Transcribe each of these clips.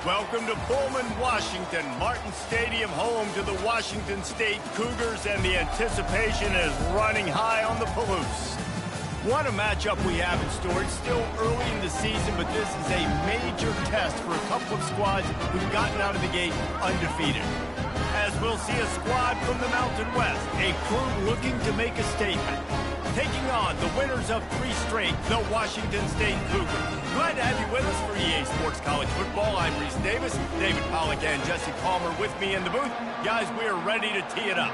Welcome to Pullman, Washington. Martin Stadium, home to the Washington State Cougars, and the anticipation is running high on the Palouse. What a matchup we have in store. It's still early in the season, but this is a major test for a couple of squads who've gotten out of the gate undefeated. As we'll see a squad from the Mountain West, a crew looking to make a statement. Taking on the winners of 3 straight, the Washington State Cougars. Glad to have you with us for EA Sports College Football. I'm Reese Davis, David Pollack and Jesse Palmer with me in the booth. Guys, we are ready to tee it up.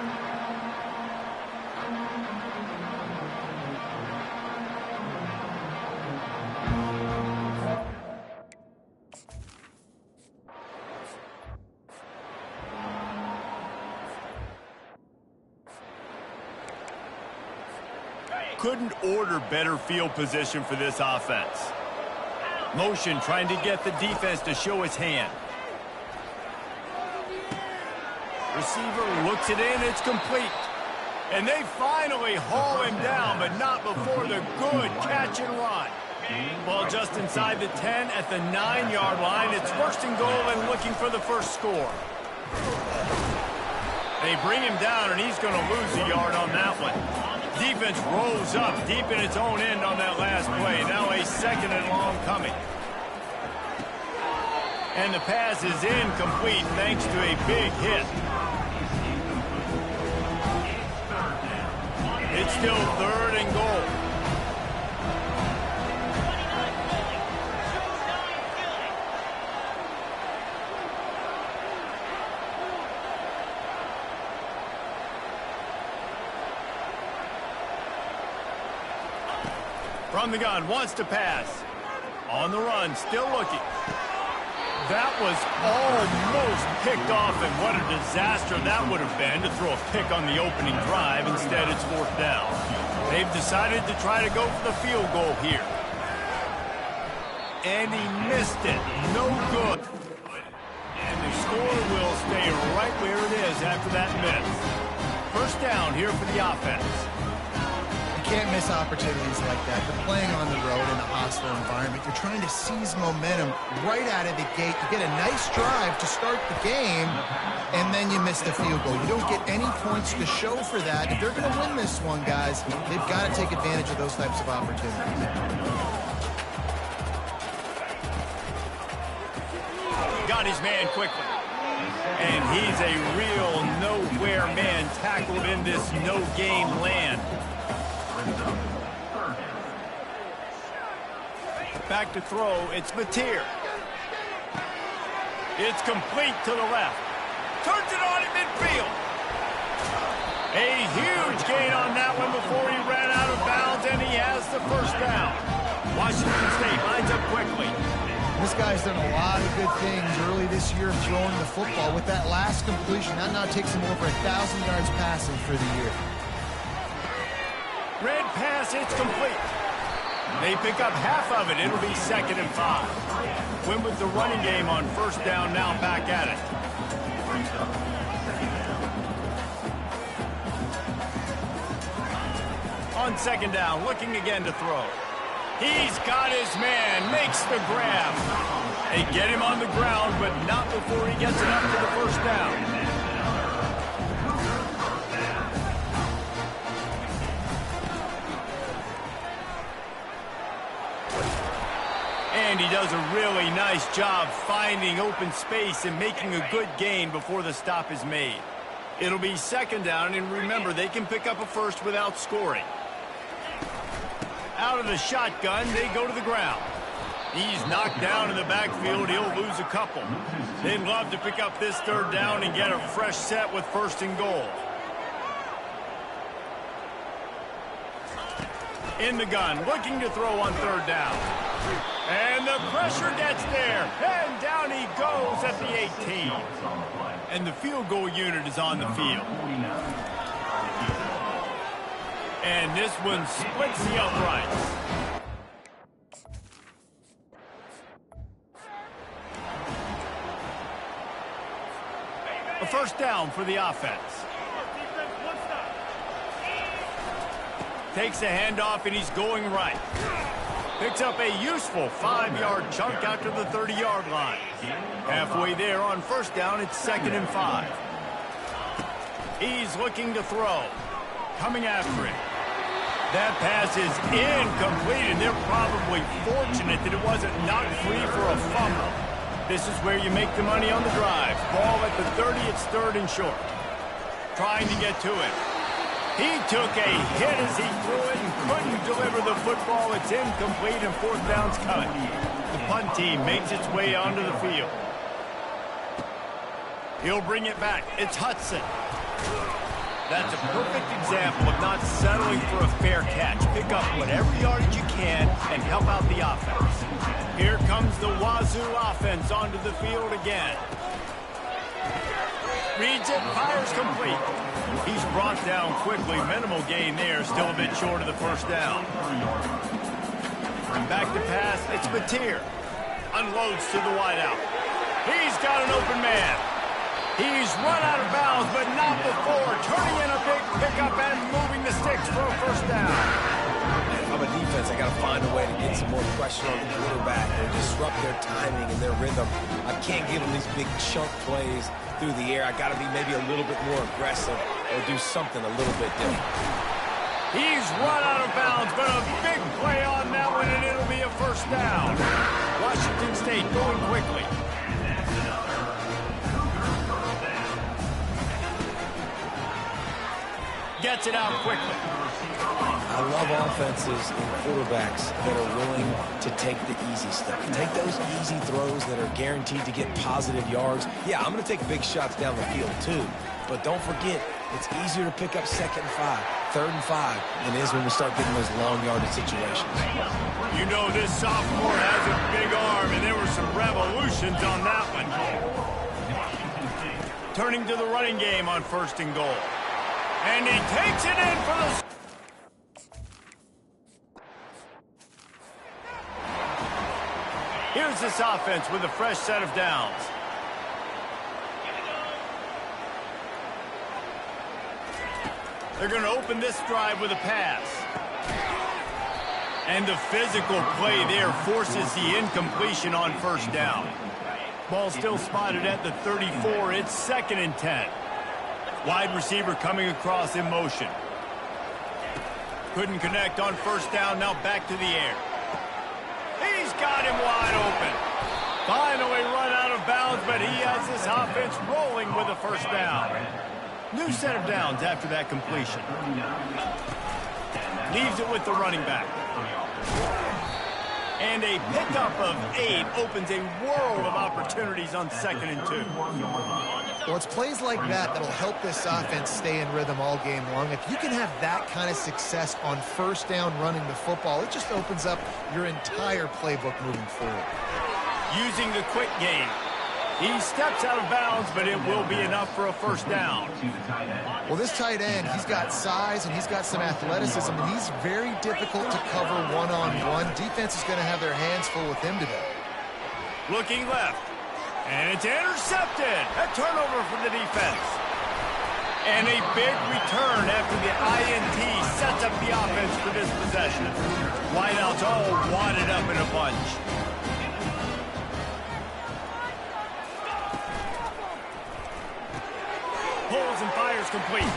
Couldn't order better field position for this offense. Motion trying to get the defense to show his hand. Receiver looks it in, it's complete. And they finally haul him down, but not before the good catch and run. Ball just inside the 10 at the 9-yard line. It's first and goal and looking for the first score. They bring him down, and he's going to lose a yard on that one. Defense rolls up deep in its own end on that last play. Now a second and long coming. And the pass is incomplete thanks to a big hit. It's still third and goal. From the gun, wants to pass. On the run, still looking. That was almost picked off, and what a disaster that would have been to throw a pick on the opening drive. Instead, it's fourth down. They've decided to try to go for the field goal here. And he missed it. No good. And the score will stay right where it is after that miss. First down here for the offense. Can't miss opportunities like that. They're playing on the road in a hostile environment. You're trying to seize momentum right out of the gate. You get a nice drive to start the game, and then you miss the field goal. You don't get any points to show for that. If they're going to win this one, guys, they've got to take advantage of those types of opportunities. Got his man quickly. And he's a real nowhere man tackled in this no-game land. Back to throw, it's Mateer. It's complete to the left. Turns it on at midfield. A huge gain on that one before he ran out of bounds, and he has the first down. Washington State lines up quickly. This guy's done a lot of good things early this year throwing the football. With that last completion, that now takes him over 1,000 yards passing for the year. Red pass, it's complete. They pick up half of it. It'll be 2nd and 5. Win with the running game on first down, now back at it. On 2nd down, looking again to throw. He's got his man, makes the grab. They get him on the ground, but not before he gets it up to the first down. And he does a really nice job finding open space and making a good gain before the stop is made. It'll be 2nd down, and remember, they can pick up a first without scoring. Out of the shotgun, they go to the ground. He's knocked down in the backfield. He'll lose a couple. They'd love to pick up this 3rd down and get a fresh set with 1st and goal. In the gun, looking to throw on 3rd down. And the pressure gets there, and down he goes at the 18. And the field goal unit is on the field. And this one splits the uprights. A first down for the offense. Takes a handoff, and he's going right. Picks up a useful 5-yard chunk out to the 30-yard line. Halfway there on first down, it's 2nd and 5. He's looking to throw. Coming after it. That pass is incomplete, and they're probably fortunate that it wasn't knocked free for a fumble. This is where you make the money on the drive. Ball at the 30, it's 3rd and short. Trying to get to it. He took a hit as he threw it and couldn't deliver the football. It's incomplete, and 4th down's coming. The punt team makes its way onto the field. He'll bring it back. It's Hudson. That's a perfect example of not settling for a fair catch. Pick up whatever yardage you can and help out the offense. Here comes the Wazoo offense onto the field again. Reads it, fires complete. He's brought down quickly. Minimal gain there, still a bit short of the 1st down. Back to pass, it's Mateer. Unloads to the wideout. He's got an open man. He's run out of bounds, but not before. Turning in a big pickup and moving the sticks for a 1st down. If I'm a defense, I got to find a way to get some more pressure on the quarterback and disrupt their timing and their rhythm. I can't give them these big chunk plays through the air. I got to be maybe a little bit more aggressive or do something a little bit different. He's run out of bounds, but a big play on that one, and it'll be a 1st down. Washington State going quickly. Gets it out quickly. I love offenses and quarterbacks that are willing to take the easy stuff. Take those easy throws that are guaranteed to get positive yards. Yeah, I'm going to take big shots down the field too. But don't forget, it's easier to pick up 2nd and 5, 3rd and 5 than it is when we start getting those long yardage situations. You know this sophomore has a big arm, and there were some revolutions on that one. Turning to the running game on 1st and goal. And he takes it in for the... Here's this offense with a fresh set of downs. They're going to open this drive with a pass. And the physical play there forces the incompletion on 1st down. Ball still spotted at the 34. It's 2nd and 10. Wide receiver coming across in motion. Couldn't connect on 1st down, now back to the air. He's got him wide open. Finally run out of bounds, but he has this offense rolling with a 1st down. New set of downs after that completion. Leaves it with the running back. And a pickup of 8 opens a world of opportunities on 2nd and 2. Well, it's plays like that that'll help this offense stay in rhythm all game long. If you can have that kind of success on 1st down running the football, it just opens up your entire playbook moving forward. Using the quick game. He steps out of bounds, but it will be enough for a 1st down. Well, this tight end, he's got size and he's got some athleticism, and he's very difficult to cover one-on-one. Defense is going to have their hands full with him today. Looking left. And it's intercepted. A turnover for the defense. And a big return after the INT sets up the offense for this possession. Wideouts all wadded up in a bunch. Pulls and fires complete.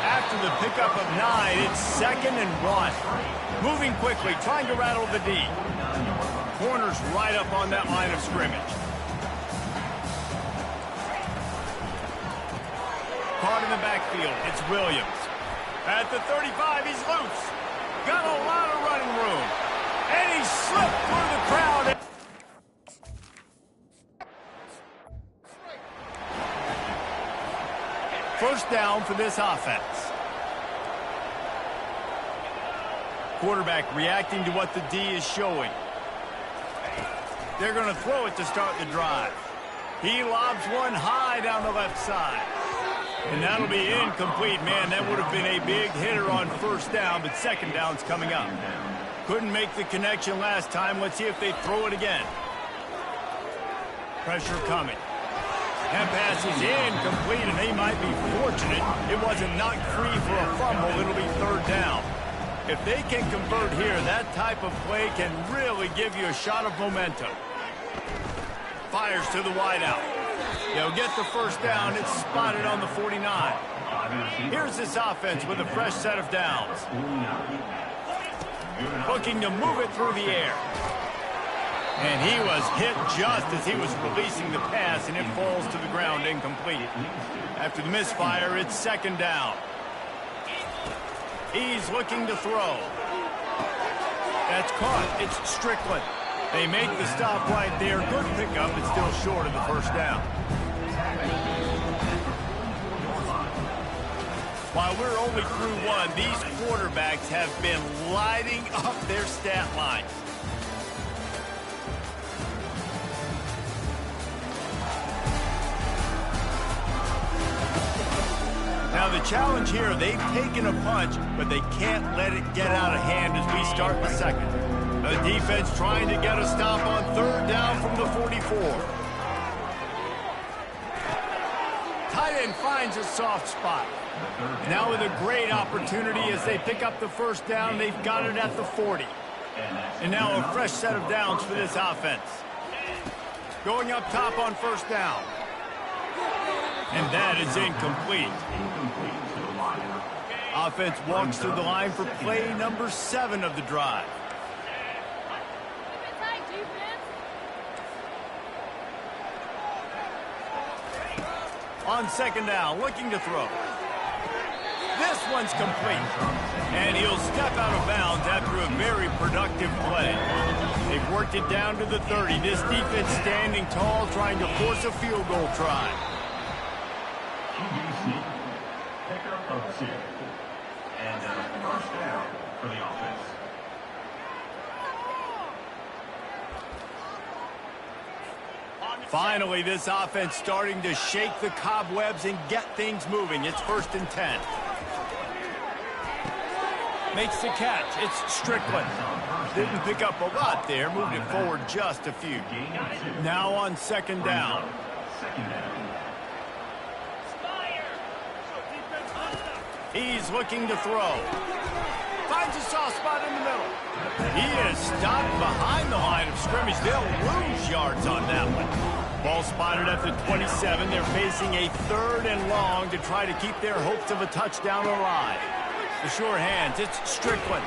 After the pickup of 9, it's 2nd and 1. Moving quickly, trying to rattle the D. Corners right up on that line of scrimmage. Caught in the backfield, it's Williams. At the 35, he's loose. Got a lot of running room. And he slipped through the crowd. 1st down for this offense. Quarterback reacting to what the D is showing. They're going to throw it to start the drive. He lobs one high down the left side. And that'll be incomplete. Man, that would have been a big hitter on 1st down, but 2nd down's coming up. Couldn't make the connection last time. Let's see if they throw it again. Pressure coming. That pass is incomplete, and they might be fortunate it wasn't knocked free for a fumble. It'll be 3rd down. If they can convert here, that type of play can really give you a shot of momentum. Fires to the wideout. They'll get the first down. It's spotted on the 49. Here's this offense with a fresh set of downs. Looking to move it through the air. And he was hit just as he was releasing the pass, and it falls to the ground incomplete. After the misfire, it's second down. He's looking to throw. That's caught. It's Strickland. They make the stop right there. Good pickup, but still short of the first down. While we're only through one, these quarterbacks have been lighting up their stat lines. Now the challenge here, they've taken a punch, but they can't let it get out of hand as we start the second. The defense trying to get a stop on third down from the 44. Tight end finds a soft spot. Now with a great opportunity as they pick up the first down, they've got it at the 40. And now a fresh set of downs for this offense. Going up top on first down. And that is incomplete. Offense walks through the line for play number 7 of the drive. On second down, looking to throw. This one's complete. And he'll step out of bounds after a very productive play. They've worked it down to the 30. This defense standing tall, trying to force a field goal try. And first down for the offense. Finally, this offense starting to shake the cobwebs and get things moving. It's 1st and 10. Makes the catch. It's Strickland. Didn't pick up a lot there. Moved it forward just a few. Now on second down. He's looking to throw. Finds a soft spot in the middle. He is stopped behind the line of scrimmage. They'll lose yards on that one. Ball spotted at the 27. They're facing a 3rd and long to try to keep their hopes of a touchdown alive. The sure hands, it's Strickland.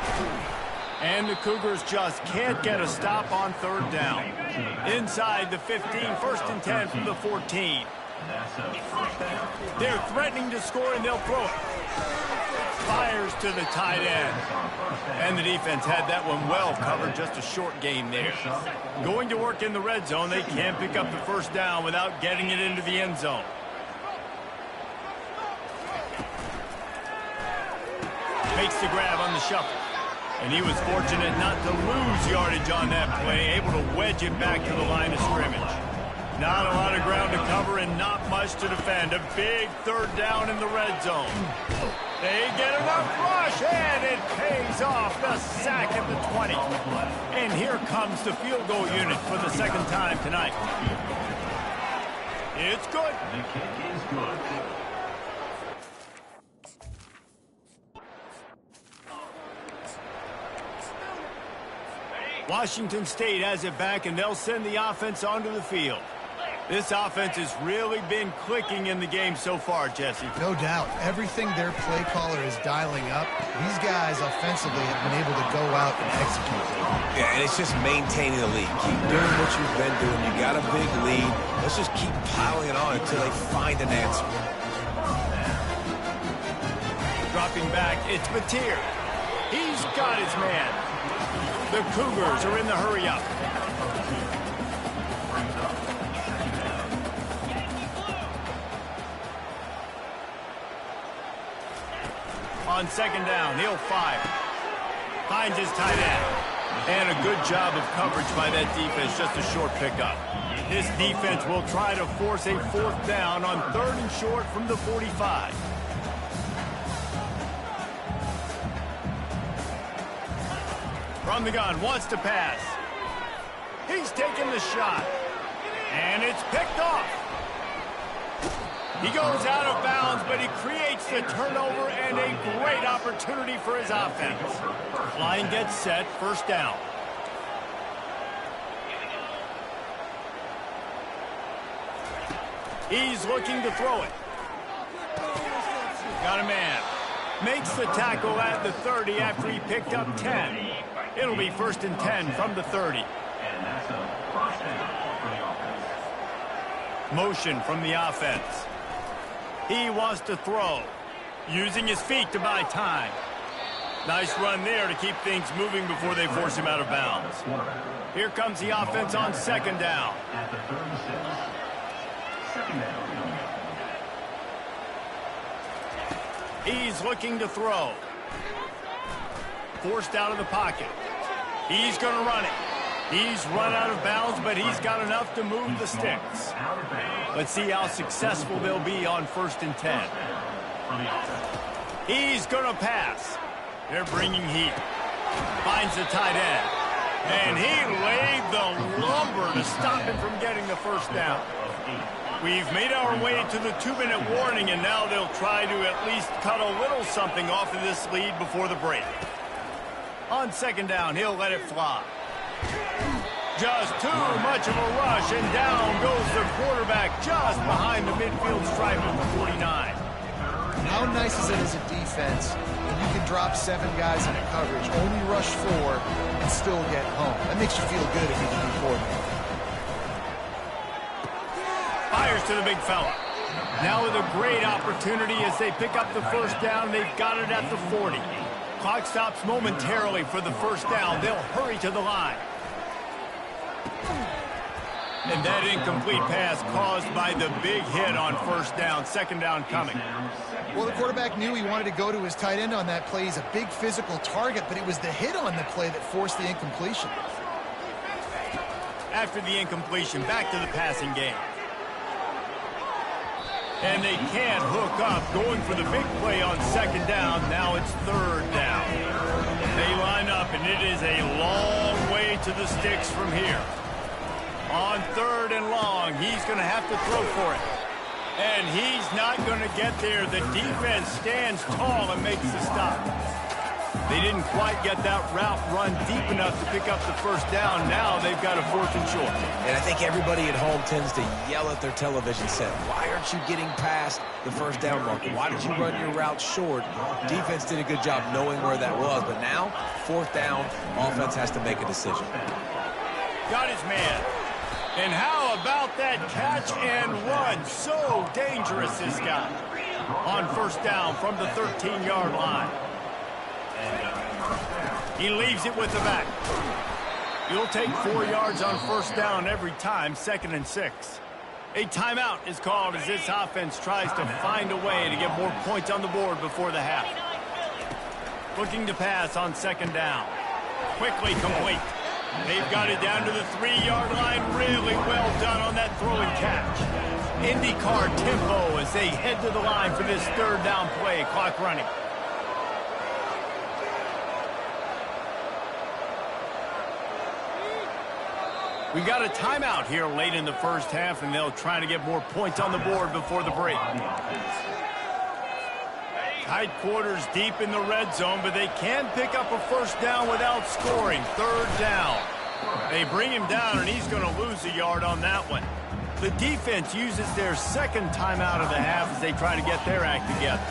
And the Cougars just can't get a stop on third down. Inside the 15, 1st and 10 from the 14. They're threatening to score, and they'll throw it. Fires to the tight end. And the defense had that one well covered, just a short game there. Going to work in the red zone, they can't pick up the first down without getting it into the end zone. Makes the grab on the shuffle. And he was fortunate not to lose yardage on that play, able to wedge it back to the line of scrimmage. Not a lot of ground to cover and not much to defend. A big 3rd down in the red zone. They get enough rush, and it pays off. The sack at the 20. And here comes the field goal unit for the 2nd time tonight. It's good. The kick is good. Washington State has it back, and they'll send the offense onto the field. This offense has really been clicking in the game so far, Jesse. No doubt. Everything their play caller is dialing up, these guys offensively have been able to go out and execute. Yeah, and it's just maintaining the lead. Keep doing what you've been doing. You got a big lead. Let's just keep piling it on until they find an answer. Dropping back, it's Mateer. He's got his man. The Cougars are in the hurry-up. On second down, he'll fire. Finds his tight end. And a good job of coverage by that defense, just a short pickup. This defense will try to force a 4th down on 3rd and short from the 45. From the gun, wants to pass. He's taking the shot. And it's picked off. He goes out of bounds, but he creates makes the turnover and a great opportunity for his offense. Line gets set, first down. He's looking to throw it. Got a man. Makes the tackle at the 30 after he picked up 10. It'll be 1st and 10 from the 30. And that's a first down for the offense. Motion from the offense. He wants to throw, using his feet to buy time. Nice run there to keep things moving before they force him out of bounds. Here comes the offense on 2nd down. At the 36. 2nd down. He's looking to throw. Forced out of the pocket. He's going to run it. He's run out of bounds, but he's got enough to move the sticks. Let's see how successful they'll be on 1st and 10. He's going to pass. They're bringing heat. Finds the tight end. And he laid the lumber to stop him from getting the first down. We've made our way to the 2-minute warning, and now they'll try to at least cut a little something off of this lead before the break. On 2nd down, he'll let it fly. Just too much of a rush, and down goes the quarterback just behind the midfield stripe of the 49. How nice is it as a defense when you can drop 7 guys in a coverage, only rush 4, and still get home? That makes you feel good if you're the D coordinator. Fires to the big fella. Now with a great opportunity as they pick up the first down. They've got it at the 40. Clock stops momentarily for the first down. They'll hurry to the line. And that incomplete pass caused by the big hit on 1st down. 2nd down coming. Well, the quarterback knew he wanted to go to his tight end on that play. He's a big physical target, but it was the hit on the play that forced the incompletion. After the incompletion, back to the passing game. And they can't hook up, going for the big play on 2nd down. Now it's 3rd down. They line up, and it is a long way to the sticks from here. On 3rd and long, he's going to have to throw for it. And he's not going to get there. The defense stands tall and makes the stop. They didn't quite get that route run deep enough to pick up the first down. Now they've got a 4th and short. And I think everybody at home tends to yell at their television set, why aren't you getting past the first down marker? Why did you run your route short? Defense did a good job knowing where that was, but now, 4th down, offense has to make a decision. Got his man. And how about that catch and run? So dangerous, this guy. On 1st down from the 13-yard line. He leaves it with the back. You'll take 4 yards on 1st down every time, 2nd and 6. A timeout is called as this offense tries to find a way to get more points on the board before the half. Looking to pass on 2nd down. Quickly complete. They've got it down to the 3-yard line. Really well done on that throw and catch. IndyCar tempo as they head to the line for this 3rd down play. Clock running. We got a timeout here late in the first half, and they'll try to get more points on the board before the break. Tight quarters deep in the red zone, but they can pick up a first down without scoring. 3rd down. They bring him down, and he's going to lose a yard on that one. The defense uses their 2nd timeout of the half as they try to get their act together.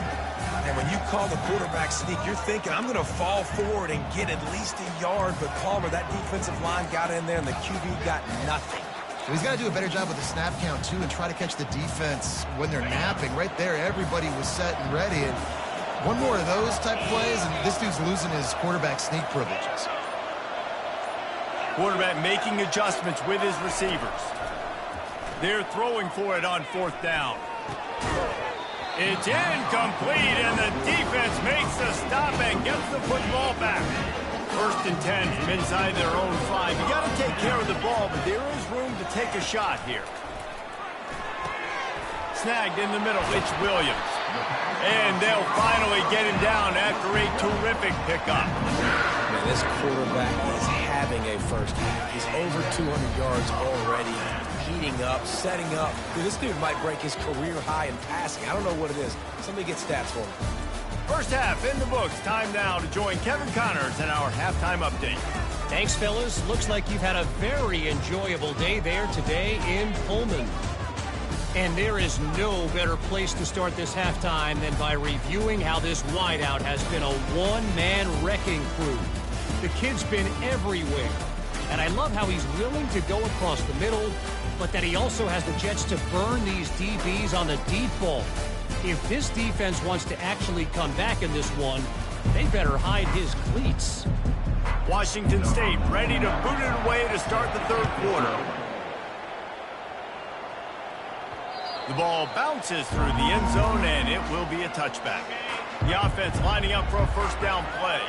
And when you call the quarterback sneak, you're thinking, I'm going to fall forward and get at least a yard. But Palmer, that defensive line got in there, and the QB got nothing. He's got to do a better job with the snap count, too, and try to catch the defense when they're napping. Right there, everybody was set and ready. And one more of those type plays, and this dude's losing his quarterback sneak privileges. Quarterback making adjustments with his receivers. They're throwing for it on 4th down. It's incomplete, and the defense makes the stop and gets the football back. 1st and 10 from inside their own 5. You got to take care of the ball, but there is room to take a shot here. Snagged in the middle, it's Williams. And they'll finally get him down at after a terrific pickup. Man, this quarterback is having a first half. He's over 200 yards already, heating up, setting up. Dude, this dude might break his career high in passing. I don't know what it is. Somebody get stats for me. First half in the books. Time now to join Kevin Connors in our halftime update. Thanks, fellas. Looks like you've had a very enjoyable day there today in Pullman. And there is no better place to start this halftime than by reviewing how this wideout has been a one-man wrecking crew. The kid's been everywhere. And I love how he's willing to go across the middle, but that he also has the jets to burn these DBs on the deep ball. If this defense wants to actually come back in this one, they better hide his cleats. Washington State ready to boot it away to start the third quarter. The ball bounces through the end zone, and it will be a touchback. The offense lining up for a first down play.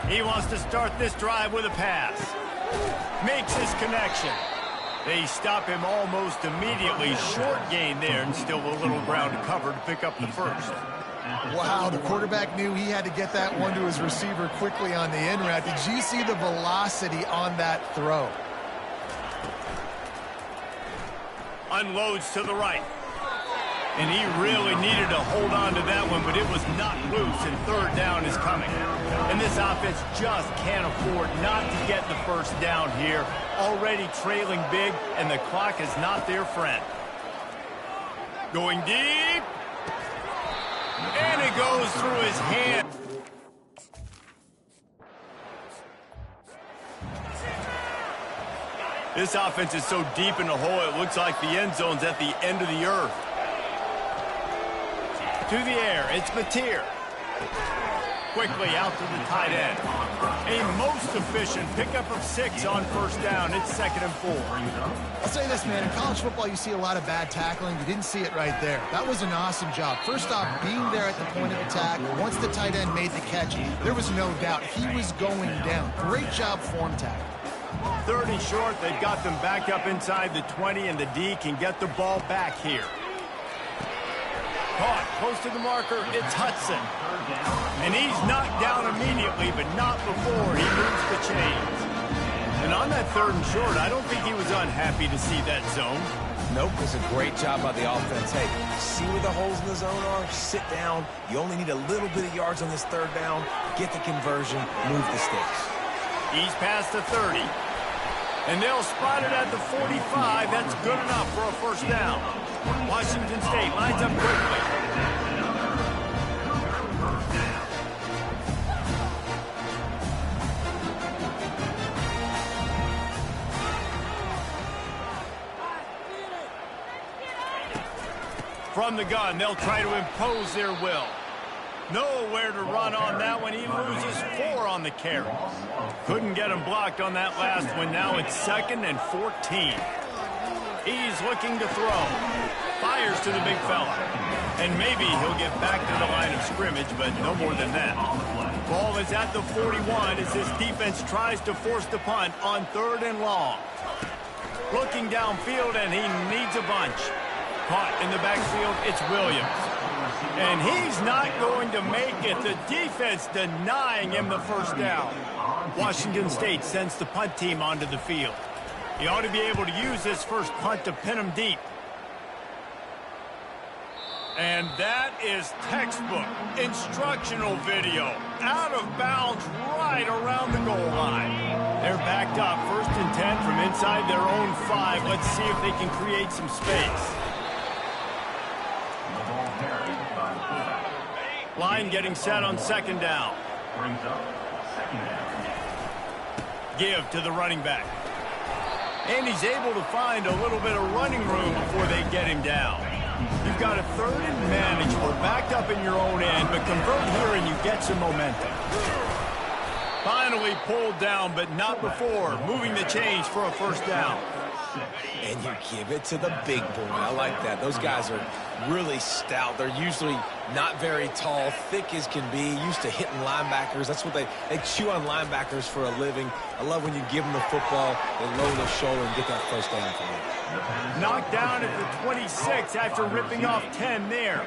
He wants to start this drive with a pass. Makes his connection. They stop him almost immediately. Short gain there, and still a little ground to cover to pick up the first. Wow, the quarterback knew he had to get that one to his receiver quickly on the in route. Did you see the velocity on that throw? Unloads to the right. And he really needed to hold on to that one, but it was not loose, and third down is coming. And this offense just can't afford not to get the first down here. Already trailing big, and the clock is not their friend. Going deep. And it goes through his hand. This offense is so deep in the hole, it looks like the end zone's at the end of the earth. To the air, it's Mateer. Quickly out to the tight end. A most efficient pickup of 6 on first down. It's 2nd and 4. I'll say this, man. In college football, you see a lot of bad tackling. You didn't see it right there. That was an awesome job. First off, being there at the point of attack. Once the tight end made the catch, there was no doubt he was going down. Great job form tackle. 3rd and short. They've got them back up inside the 20, and the D can get the ball back here. Caught close to the marker. It's Hudson. And he's knocked down immediately, but not before he moves the chains. And on that 3rd and short, I don't think he was unhappy to see that zone. Nope, it was a great job by the offense. Hey, see where the holes in the zone are? Sit down. You only need a little bit of yards on this 3rd down. Get the conversion. Move the sticks. He's past the 30. And they'll spot it at the 45. That's good enough for a first down. Washington State lines up quickly. From the gun, they'll try to impose their will. Nowhere to run on that one. He loses 4 on the carry. Couldn't get him blocked on that last one. Now it's 2nd and 14. He's looking to throw. Fires to the big fella. And maybe he'll get back to the line of scrimmage, but no more than that. Ball is at the 41 as this defense tries to force the punt on 3rd and long. Looking downfield, and he needs a bunch. Caught in the backfield, it's Williams. And he's not going to make it. The defense denying him the first down. Washington State sends the punt team onto the field. He ought to be able to use this first punt to pin him deep. And that is textbook instructional video. Out of bounds right around the goal line. They're backed up 1st and 10 from inside their own 5. Let's see if they can create some space. Line getting set on 2nd down. Brings up 2nd down. Give to the running back. And he's able to find a little bit of running room before they get him down. You've got a 3rd and manageable, backed up in your own end, but convert here and you get some momentum. Finally pulled down, but not before. Moving the chains for a first down. And you give it to the big boy. I like that. Those guys are really stout. They're usually not very tall, thick as can be, used to hitting linebackers. That's what they chew on linebackers for a living. I love when you give them the football, they lower their shoulder and get that first down for them. Knocked down at the 26 after ripping off 10 there.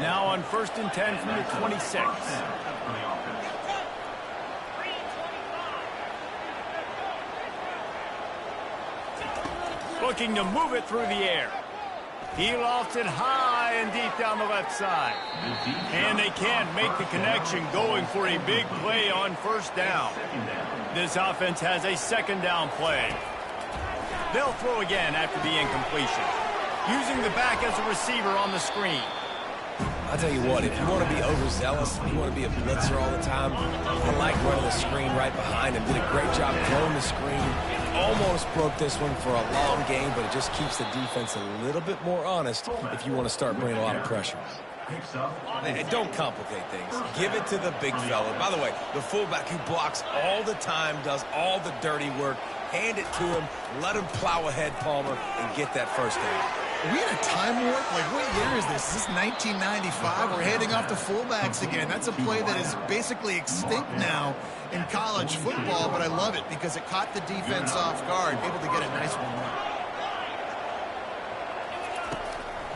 Now on 1st and 10 from the 26. Looking to move it through the air. He lofts it high and deep down the left side. And they can't make the connection, going for a big play on 1st down. This offense has a 2nd down play. They'll throw again after the incompletion, using the back as a receiver on the screen. I'll tell you what, if you want to be overzealous, if you want to be a blitzer all the time, I like running the screen right behind him. Did a great job throwing the screen. Almost broke this one for a long game, but it just keeps the defense a little bit more honest if you want to start bringing a lot of pressure. Hey, don't complicate things. Give it to the big fella. By the way, the fullback who blocks all the time, does all the dirty work. Hand it to him, let him plow ahead, Palmer, and get that 1st down. Are we in a time warp? Like, what year is this? Is this 1995? We're handing off to fullbacks again. That's a play that is basically extinct now in college football, but I love it because it caught the defense off guard, able to get a nice one there.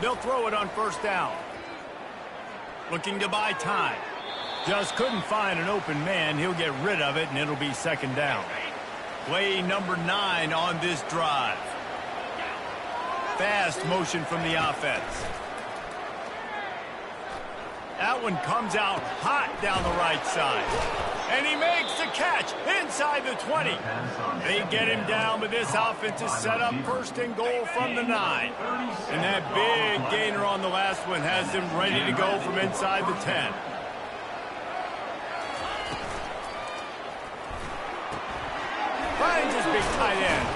They'll throw it on 1st down. Looking to buy time. Just couldn't find an open man. He'll get rid of it, and it'll be 2nd down. Play number 9 on this drive. Fast motion from the offense. That one comes out hot down the right side. And he makes the catch inside the 20. They get him down, but this offense is set up 1st and goal from the 9. And that big gainer on the last one has them ready to go from inside the 10. Finds his big tight end.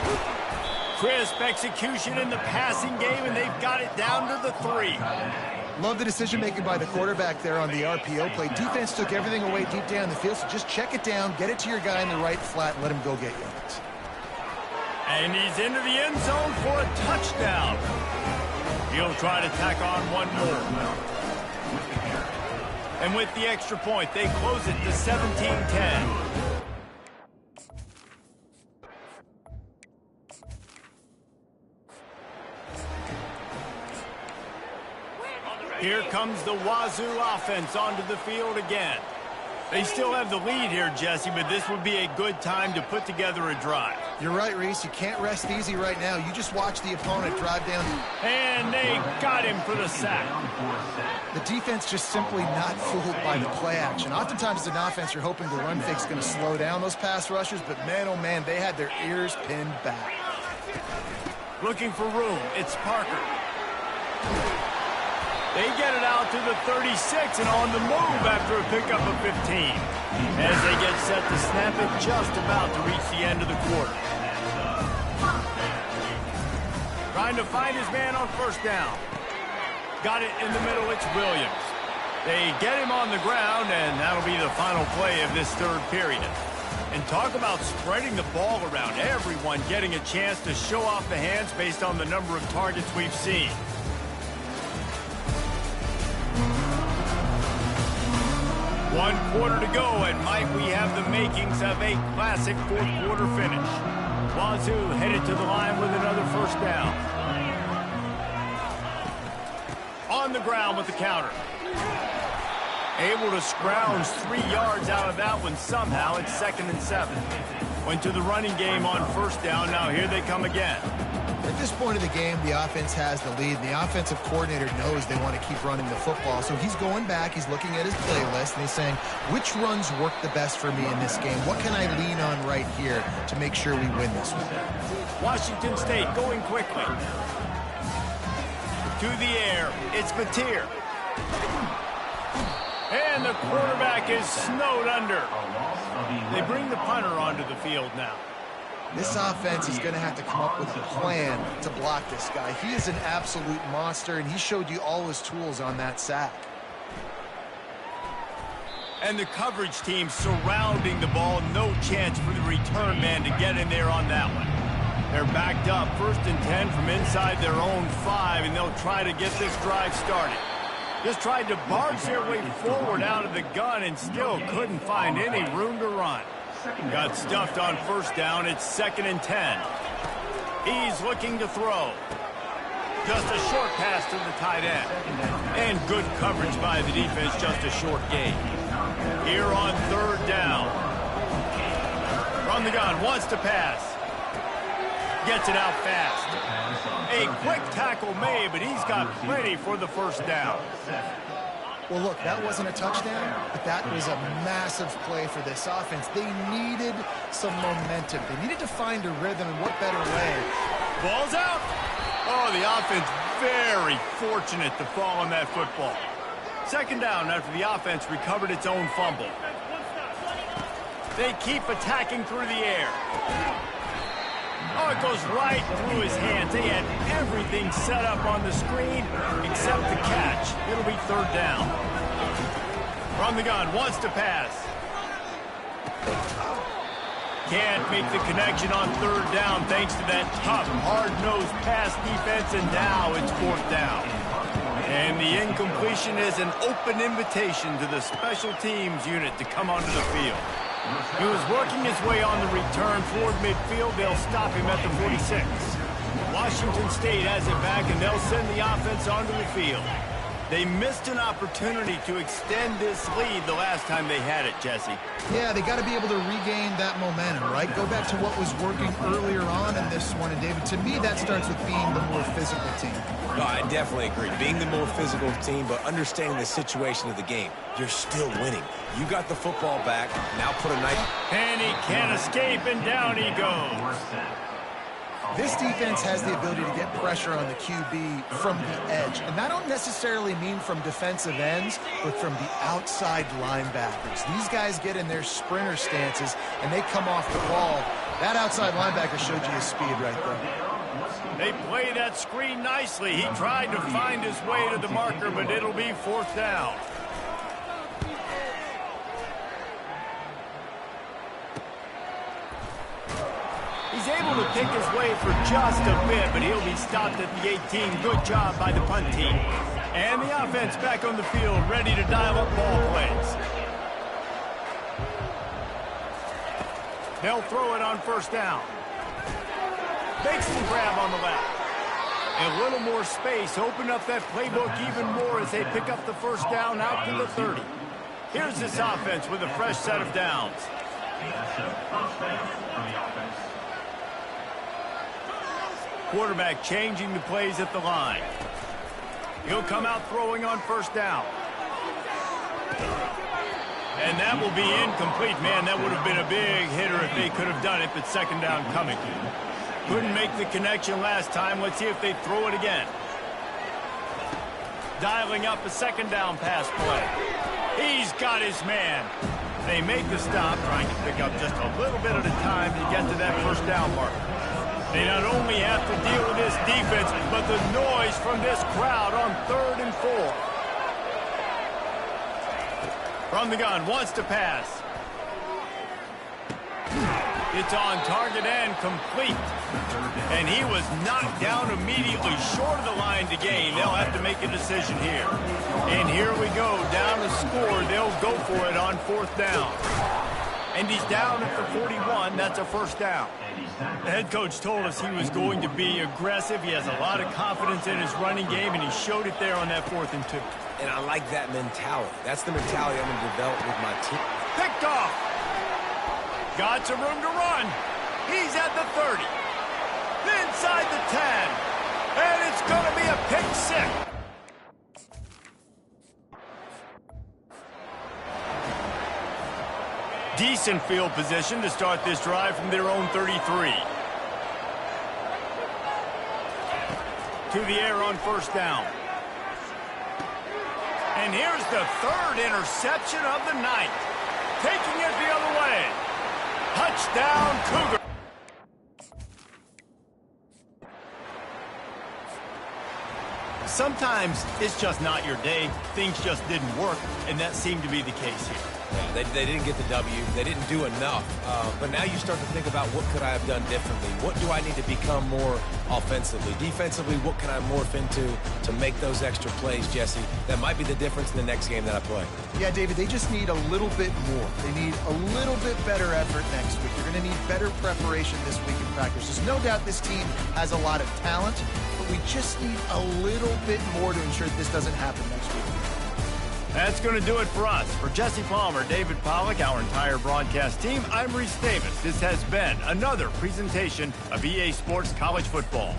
Crisp execution in the passing game, and they've got it down to the 3. Love the decision-making by the quarterback there on the RPO play. Defense took everything away deep down the field, so just check it down, get it to your guy in the right flat, and let him go get yards. And he's into the end zone for a touchdown. He'll try to tack on one more. And with the extra point, they close it to 17-10. Here comes the Wazoo offense onto the field again. They still have the lead here, Jesse, but this would be a good time to put together a drive. You're right, Reese. You can't rest easy right now. You just watch the opponent drive down. And they got him for the sack. The defense just simply not fooled by the play action. Oftentimes as an offense, you're hoping the run fake's going to slow down those pass rushers, but man, oh man, they had their ears pinned back. Looking for room. It's Parker. They get it out to the 36 and on the move after a pickup of 15. As they get set to snap it, just about to reach the end of the quarter. Trying to find his man on 1st down. Got it in the middle, it's Williams. They get him on the ground, and that'll be the final play of this 3rd period. And talk about spreading the ball around. Everyone getting a chance to show off the hands based on the number of targets we've seen. 1 quarter to go, and might we have the makings of a classic 4th quarter finish. Wazoo headed to the line with another 1st down. On the ground with the counter. Able to scrounge 3 yards out of that one somehow. It's 2nd and 7. Went to the running game on 1st down. Now here they come again. At this point of the game, the offense has the lead, and the offensive coordinator knows they want to keep running the football. So he's going back, he's looking at his playlist, and he's saying, which runs work the best for me in this game? What can I lean on right here to make sure we win this one? Washington State going quickly. To the air, it's Mateer. And the quarterback is snowed under. They bring the punter onto the field now. This offense is going to have to come up with a plan to block this guy. He is an absolute monster, and he showed you all his tools on that sack. And the coverage team surrounding the ball. No chance for the return man to get in there on that one. They're backed up 1st and 10 from inside their own 5, and they'll try to get this drive started. Just tried to barge their way forward out of the gun and still couldn't find any room to run. Got stuffed on 1st down. It's 2nd and 10. He's looking to throw. Just a short pass to the tight end. And good coverage by the defense, just a short gain. Here on 3rd down. From the gun, wants to pass. Gets it out fast. A quick tackle made, but he's got plenty for the 1st down. Well, look, that wasn't a touchdown, but that was a massive play for this offense. They needed some momentum. They needed to find a rhythm, and what better way? Ball's out. Oh, the offense very fortunate to fall on that football. 2nd down after the offense recovered its own fumble. They keep attacking through the air. Oh, it goes right through his hands. They had everything set up on the screen except the catch. It'll be 3rd down. From the gun, wants to pass. Can't make the connection on 3rd down thanks to that tough, hard-nosed pass defense, and now it's 4th down. And the incompletion is an open invitation to the special teams unit to come onto the field. He was working his way on the return toward midfield. They'll stop him at the 46. Washington State has it back, and they'll send the offense onto the field. They missed an opportunity to extend this lead the last time they had it, Jesse. Yeah, they got to be able to regain that momentum, right? Go back to what was working earlier on in this one. And, David, to me, that starts with being the more physical team. No, I definitely agree. Being the more physical team, but understanding the situation of the game. You're still winning. You got the football back. Now put a knife. And he can't escape, and down he goes. This defense has the ability to get pressure on the QB from the edge. And I don't necessarily mean from defensive ends, but from the outside linebackers. These guys get in their sprinter stances, and they come off the ball. That outside linebacker showed you his speed right there. They play that screen nicely. He tried to find his way to the marker, but it'll be 4th down. He's able to pick his way for just a bit, but he'll be stopped at the 18. Good job by the punt team. And the offense back on the field, ready to dial up ball plays. They'll throw it on 1st down. Makes the grab on the left. A little more space. Open up that playbook even more as they pick up the 1st down out to the 30. Here's this offense with a fresh set of downs. Quarterback changing the plays at the line. He'll come out throwing on 1st down. And that will be incomplete. Man, that would have been a big hitter if they could have done it, but 2nd down coming. Couldn't make the connection last time. Let's see if they throw it again. Dialing up a 2nd down pass play. He's got his man. They make the stop, trying to pick up just a little bit at a time to get to that 1st down mark. They not only have to deal with this defense, but the noise from this crowd on 3rd and 4. From the gun, wants to pass. It's on target and complete. And he was knocked down immediately short of the line to gain. They'll have to make a decision here. And here we go, down to score. They'll go for it on 4th down. And he's down at the 41. That's a 1st down. The head coach told us he was going to be aggressive. He has a lot of confidence in his running game, and he showed it there on that 4th and 2. And I like that mentality. That's the mentality I'm going to develop with my team. Picked off. Got some room to run. He's at the 30. Inside the 10. And it's going to be a pick 6. Decent field position to start this drive from their own 33. To the air on 1st down. And here's the 3rd interception of the night. Taking it the other way. Touchdown, Cougar. Sometimes it's just not your day. Things just didn't work, and that seemed to be the case here. Yeah, they didn't get the W. They didn't do enough. But now you start to think about what could I have done differently? What do I need to become more offensively? Defensively, what can I morph into to make those extra plays, Jesse? That might be the difference in the next game that I play. Yeah, David, they just need a little bit more. They need a little bit better effort next week. They're going to need better preparation this week in practice. There's no doubt this team has a lot of talent, but we just need a little bit more to ensure that this doesn't happen next week. That's going to do it for us. For Jesse Palmer, David Pollack, our entire broadcast team, I'm Reese Davis. This has been another presentation of EA Sports College Football.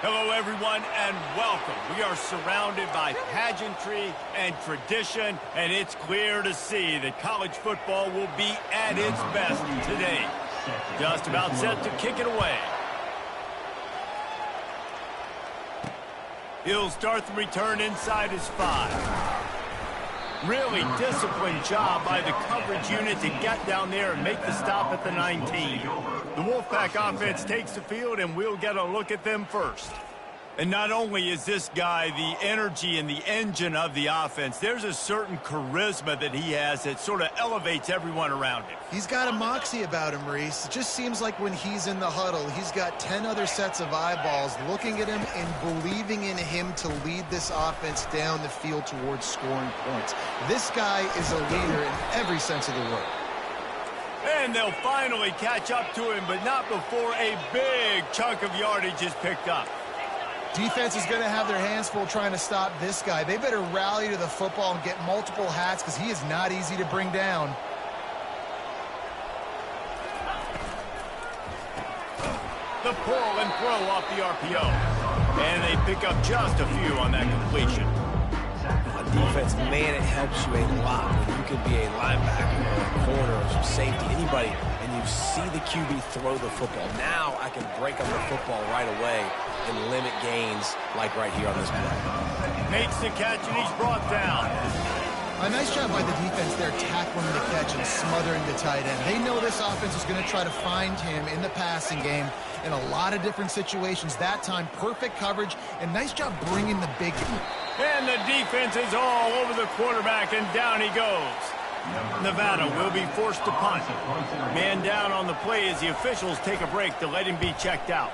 Hello, everyone, and welcome. We are surrounded by pageantry and tradition, and it's clear to see that college football will be at its best today. Just about set to kick it away. He'll start the return inside his 5. Really disciplined job by the coverage unit to get down there and make the stop at the 19. The Wolfpack offense takes the field, and we'll get a look at them first. And not only is this guy the energy and the engine of the offense, there's a certain charisma that he has that sort of elevates everyone around him. He's got a moxie about him, Reese. It just seems like when he's in the huddle, he's got 10 other sets of eyeballs looking at him and believing in him to lead this offense down the field towards scoring points. This guy is a leader in every sense of the word. And they'll finally catch up to him, but not before a big chunk of yardage is picked up. Defense is going to have their hands full trying to stop this guy. They better rally to the football and get multiple hats because he is not easy to bring down. The pull and throw off the RPO. And they pick up just a few on that completion. On defense, man, it helps you a lot when you can be a linebacker or a corner or some safety, anybody, and you see the QB throw the football. Now I can break up the football right away and limit gains like right here on this play. Makes the catch, and he's brought down. A nice job by the defense there tackling the catch and smothering the tight end. They know this offense is going to try to find him in the passing game in a lot of different situations. That time, perfect coverage, and nice job bringing the big... And the defense is all over the quarterback, and down he goes. Nevada will be forced to punt. Man down on the play as the officials take a break to let him be checked out.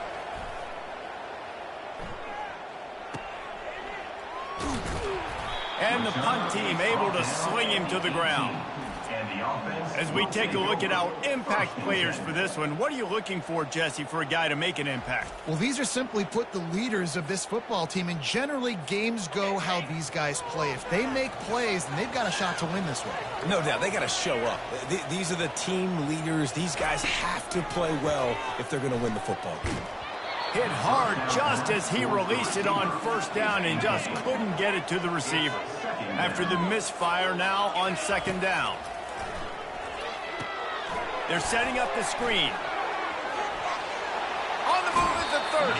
And the punt team able to sling him to the ground. As we take a look at our impact players for this one, what are you looking for, Jesse, for a guy to make an impact? Well, these are simply put the leaders of this football team, and generally games go how these guys play. If they make plays, then they've got a shot to win this one. No doubt, they got to show up. These are the team leaders. These guys have to play well if they're going to win the football game. Hit hard just as he released it on first down and just couldn't get it to the receiver. After the misfire, now on second down. They're setting up the screen. On the move at the 30.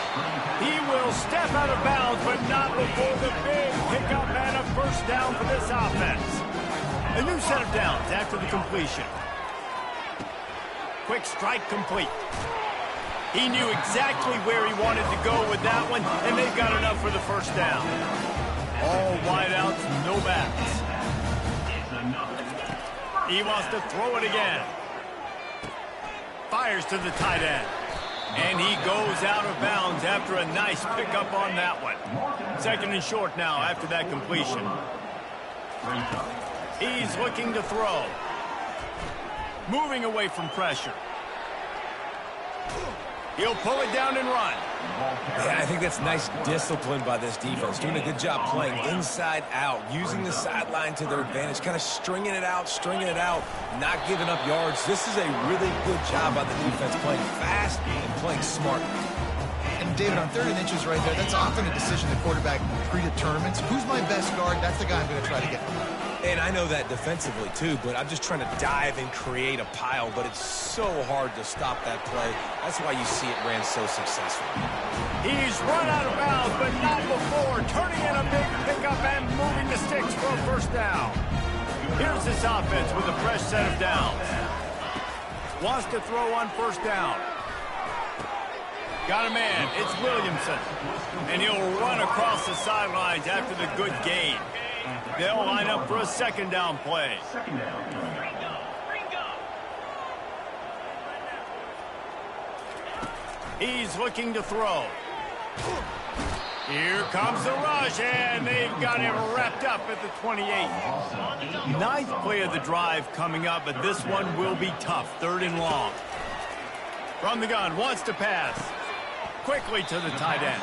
He will step out of bounds, but not before the big pickup and a first down for this offense. A new set of downs after the completion. Quick strike complete. He knew exactly where he wanted to go with that one, and they've got enough for the first down. All wideouts, no backs. He wants to throw it again. Fires to the tight end. And he goes out of bounds after a nice pickup on that one. Second and short now after that completion. He's looking to throw. Moving away from pressure. He'll pull it down and run. Yeah, I think that's nice discipline by this defense. Doing a good job playing inside out, using the sideline to their advantage, kind of stringing it out, not giving up yards. This is a really good job by the defense, playing fast and playing smart. And David, on 3rd and inches right there, that's often a decision the quarterback predetermines. Who's my best guard? That's the guy I'm going to try to get. And I know that defensively, too, but I'm just trying to dive and create a pile, but it's so hard to stop that play. That's why you see it ran so successful. He's run out of bounds, but not before, turning in a big pickup and moving the sticks for a first down. Here's this offense with a fresh set of downs. Wants to throw on first down. Got a man, it's Williamson. And he'll run across the sidelines after the good gain. They'll line up for a second down play. He's looking to throw. Here comes the rush, and they've got him wrapped up at the 28. Ninth play of the drive coming up, but this one will be tough. 3rd and long. From the gun, wants to pass. Quickly to the tight end.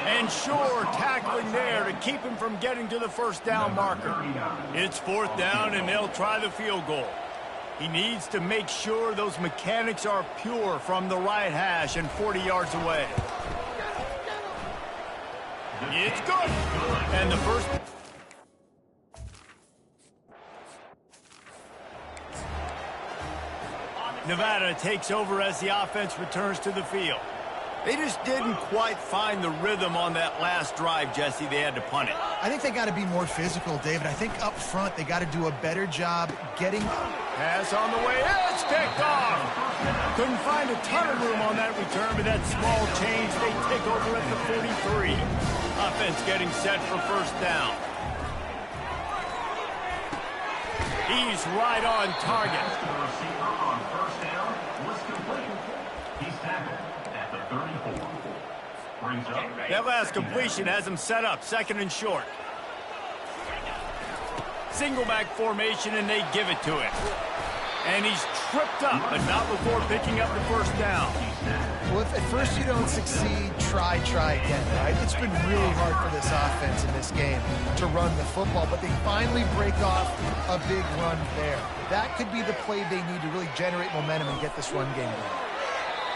And sure, tackling there to keep him from getting to the first down marker. It's 4th down, and they'll try the field goal. He needs to make sure those mechanics are pure from the right hash and 40 yards away. It's good. And the first... Nevada takes over as the offense returns to the field. They just didn't quite find the rhythm on that last drive, Jesse. They had to punt it. I think they got to be more physical, David. I think up front they got to do a better job getting... Pass on the way. It's picked off. Couldn't find a ton of room on that return, but that small change, they take over at the 43. Offense getting set for first down. He's right on target. The receiver on first down was complete. He's tackled at the 34. Brings up. That last completion has him set up, second and short. Single back formation, and they give it to him. And he's tripped up, but not before picking up the first down. Well, if at first you don't succeed, try again, right? It's been really hard for this offense in this game to run the football, but they finally break off a big run there. That could be the play they need to really generate momentum and get this run game going.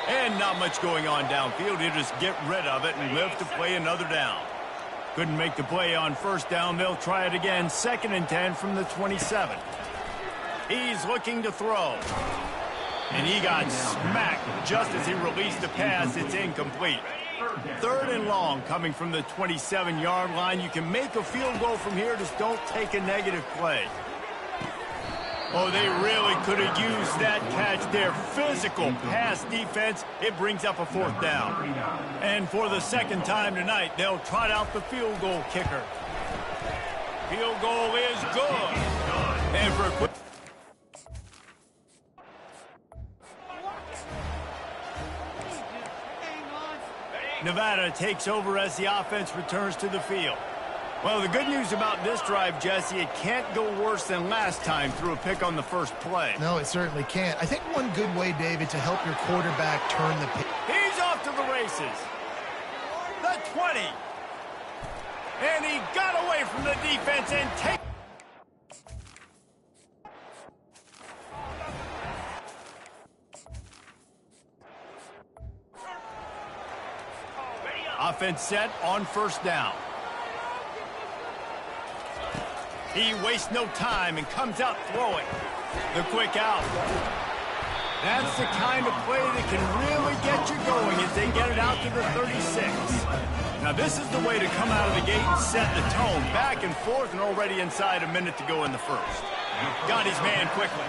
And not much going on downfield. He'll just get rid of it and live to play another down. Couldn't make the play on first down. They'll try it again. 2nd and 10 from the 27. He's looking to throw. And he got smacked just as he released the pass. It's incomplete. 3rd and long coming from the 27-yard line. You can make a field goal from here. Just don't take a negative play. Oh, they really could have used that catch there. Physical pass defense. It brings up a 4th down. And for the second time tonight, they'll trot out the field goal kicker. Field goal is good. And for a quick... Nevada takes over as the offense returns to the field. Well, the good news about this drive, Jesse, it can't go worse than last time through a pick on the first play. No, it certainly can't. I think one good way, David, to help your quarterback turn the pick. He's off to the races. The 20. And he got away from the defense and take... Offense set on first down. He wastes no time and comes out throwing. The quick out. That's the kind of play that can really get you going as they get it out to the 36. Now this is the way to come out of the gate and set the tone. Back and forth and already inside a minute to go in the first. Got his man quickly.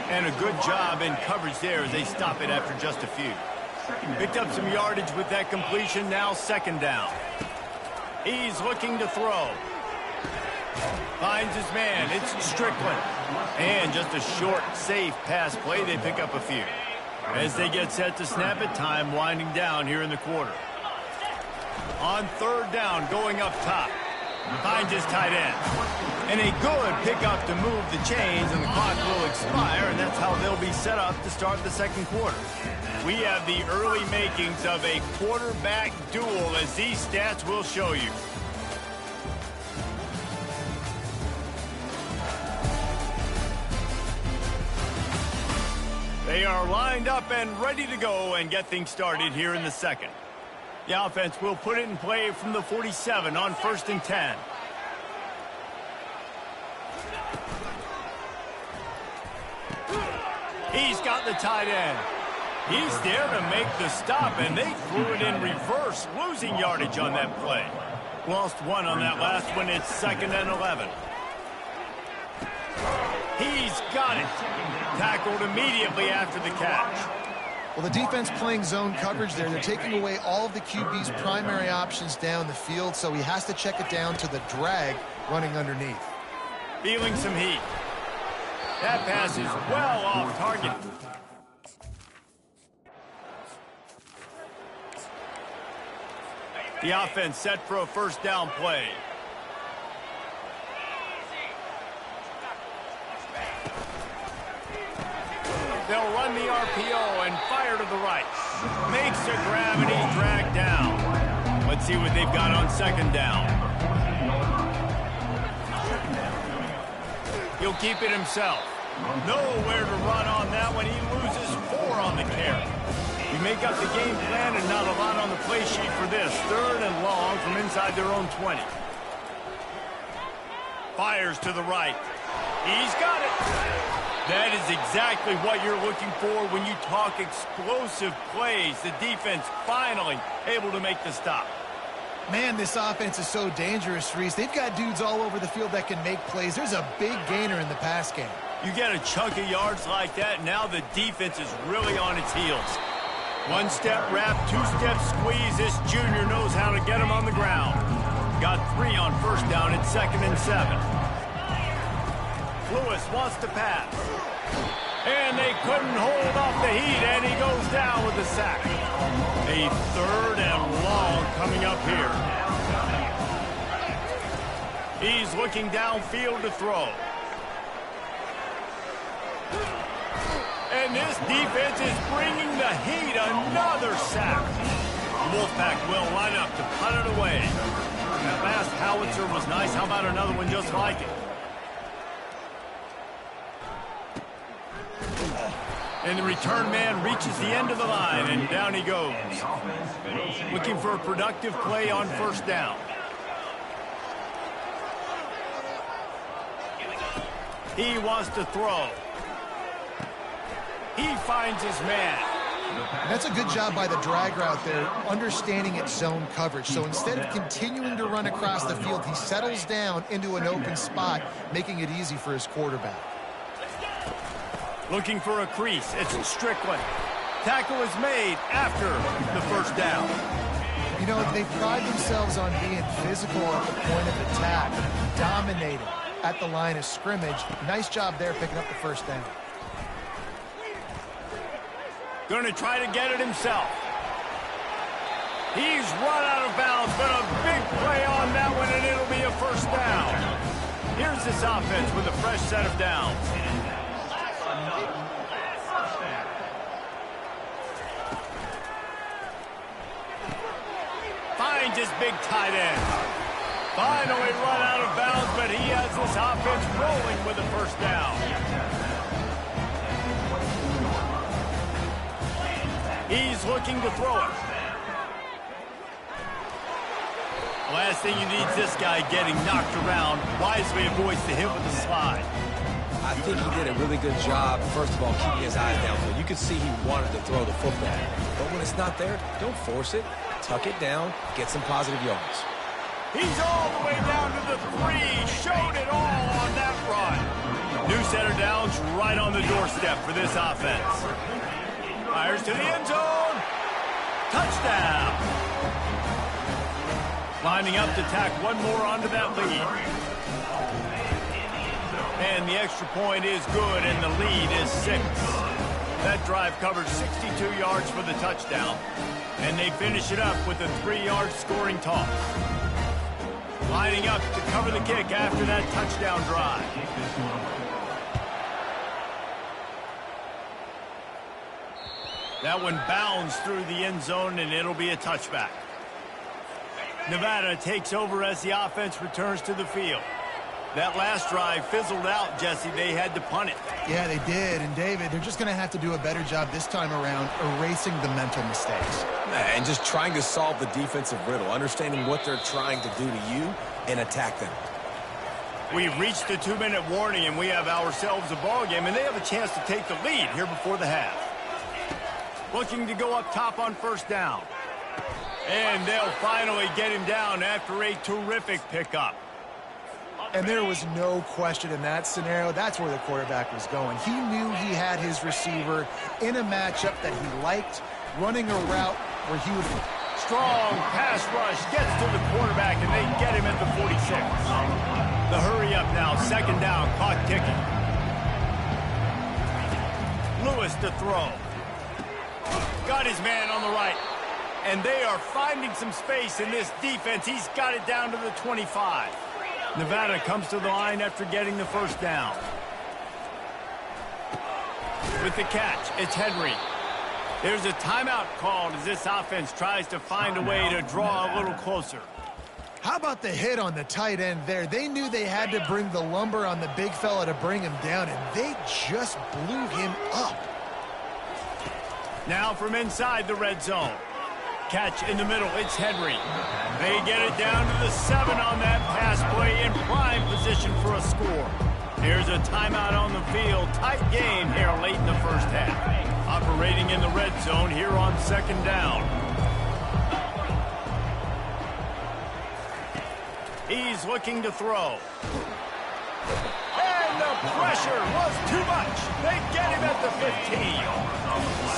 And a good job in coverage there as they stop it after just a few. Picked up some yardage with that completion. Now 2nd down. He's looking to throw. Finds his man. It's Strickland. And just a short, safe pass play. They pick up a few. As they get set to snap it, time winding down here in the quarter. On 3rd down, going up top. Finds his tight end. And a good pickup to move the chains, and the clock will expire, and that's how they'll be set up to start the 2nd quarter. We have the early makings of a quarterback duel, as these stats will show you. They are lined up and ready to go and get things started here in the 2nd. The offense will put it in play from the 47 on 1st and 10. He's got the tight end. He's there to make the stop, and they threw it in reverse, losing yardage on that play. Lost one on that last one. It's 2nd and 11. He's got it. Tackled immediately after the catch. Well, the defense playing zone coverage there. They're taking away all of the QB's primary options down the field, so he has to check it down to the drag running underneath. Feeling some heat. That pass is well off target. The offense set for a first down play. They'll run the RPO and fire to the right. Makes a grab and he's dragged down. Let's see what they've got on 2nd down. He'll keep it himself. Nowhere to run on that one. He loses 4 on the carry. You make up the game plan and not a lot on the play sheet for this. 3rd and long from inside their own 20. Fires to the right. He's got it. That is exactly what you're looking for when you talk explosive plays. The defense finally able to make the stop. Man, this offense is so dangerous, Reese. They've got dudes all over the field that can make plays. There's a big gainer in the pass game. You get a chunk of yards like that, now the defense is really on its heels. 1-step wrap, 2-step squeeze. This junior knows how to get him on the ground. Got 3 on first down at 2nd and 7. Lewis wants to pass. And they couldn't hold off the heat, and he goes down with a sack. A 3rd and long coming up here. He's looking downfield to throw. And this defense is bringing the heat. Another sack. The Wolfpack will line up to punt it away. That last howitzer was nice. How about another one just like it? And the return man reaches the end of the line, and down he goes. Looking for a productive play on first down. He wants to throw. He finds his man. That's a good job by the drag route there, understanding its zone coverage. So instead of continuing to run across the field, he settles down into an open spot, making it easy for his quarterback. Looking for a crease. It's Strickland. Tackle is made after the first down. You know, they pride themselves on being physical at the point of attack, dominating at the line of scrimmage. Nice job there picking up the first down. Going to try to get it himself. He's run out of bounds, but a big play on that one, and it'll be a first down. Here's this offense with a fresh set of downs. Finds his big tight end. Finally run out of bounds, but he has this offense rolling with a first down. He's looking to throw it. Last thing you need is this guy getting knocked around. Wisely avoids the hit with the slide. I think he did a really good job, first of all, keeping his eyes downfield. You could see he wanted to throw the football. But when it's not there, don't force it. Tuck it down. Get some positive yards. He's all the way down to the 3. Showed it all on that run. New set of downs right on the doorstep for this offense. Fires to the end zone. Touchdown. Lining up to tack one more onto that lead. And the extra point is good, and the lead is 6. That drive covered 62 yards for the touchdown. And they finish it up with a 3-yard scoring toss. Lining up to cover the kick after that touchdown drive. That one bounds through the end zone, and it'll be a touchback. Nevada takes over as the offense returns to the field. That last drive fizzled out, Jesse. They had to punt it. Yeah, they did. And, David, they're just going to have to do a better job this time around erasing the mental mistakes. And just trying to solve the defensive riddle, understanding what they're trying to do to you and attack them. We've reached the 2-minute warning, and we have ourselves a ball game, and they have a chance to take the lead here before the half. Looking to go up top on first down. And they'll finally get him down after a terrific pickup. And there was no question in that scenario. That's where the quarterback was going. He knew he had his receiver in a matchup that he liked, running a route where he would... Strong pass rush gets to the quarterback, and they get him at the 46. The hurry up now, second down, clock ticking. Lewis to throw. Got his man on the right. And they are finding some space in this defense. He's got it down to the 25. Nevada comes to the line after getting the first down. With the catch, it's Henry. There's a timeout called as this offense tries to find a way to draw a little closer. How about the hit on the tight end there? They knew they had to bring the lumber on the big fella to bring him down, and they just blew him up. Now from inside the red zone. Catch in the middle. It's Henry. They get it down to the 7 on that pass play in prime position for a score. Here's a timeout on the field. Tight game here late in the first half. Operating in the red zone here on 2nd down. He's looking to throw. And the pressure was too much. They get him at the 15.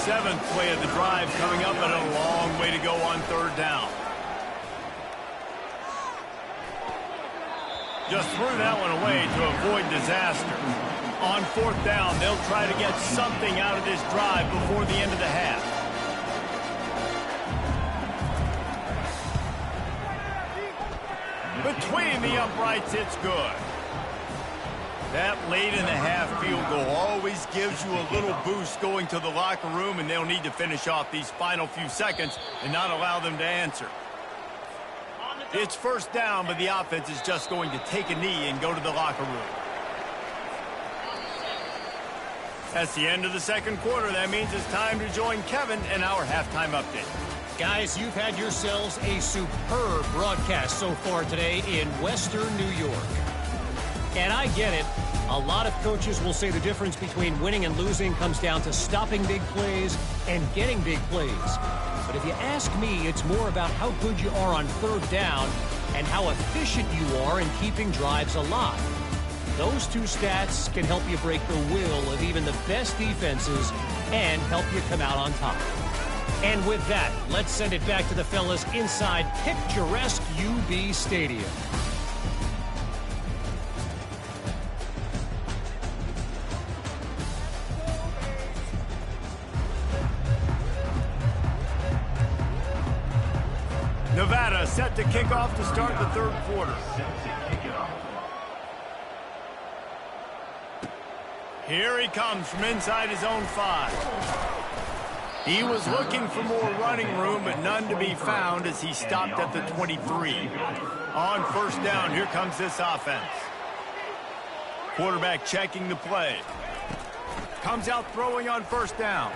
7th play of the drive coming up, and a long way to go on 3rd down. Just threw that one away to avoid disaster. On 4th down, they'll try to get something out of this drive before the end of the half. Between the uprights, it's good. That late in the half field goal always gives you a little boost going to the locker room, and they'll need to finish off these final few seconds and not allow them to answer. It's 1st down, but the offense is just going to take a knee and go to the locker room. That's the end of the 2nd quarter. That means it's time to join Kevin in our halftime update. Guys, you've had yourselves a superb broadcast so far today in Western New York. And I get it. A lot of coaches will say the difference between winning and losing comes down to stopping big plays and getting big plays. But if you ask me, it's more about how good you are on 3rd down and how efficient you are in keeping drives alive. Those two stats can help you break the will of even the best defenses and help you come out on top. And with that, let's send it back to the fellas inside picturesque UB Stadium. Nevada set to kick off to start the 3rd quarter. Here he comes from inside his own 5. He was looking for more running room, but none to be found as he stopped at the 23. On 1st down, here comes this offense. Quarterback checking the play. Comes out throwing on 1st down.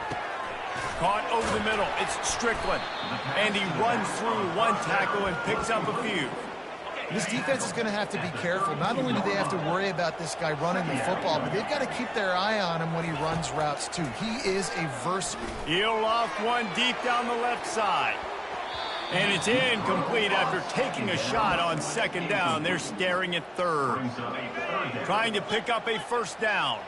Caught over the middle. It's Strickland. And he runs through one tackle and picks up a few. This defense is going to have to be careful. Not only do they have to worry about this guy running the football, but they've got to keep their eye on him when he runs routes, too. He is a versatile. He'll loft one deep down the left side. And it's incomplete after taking a shot on 2nd down. They're staring at 3rd. Trying to pick up a 1st down.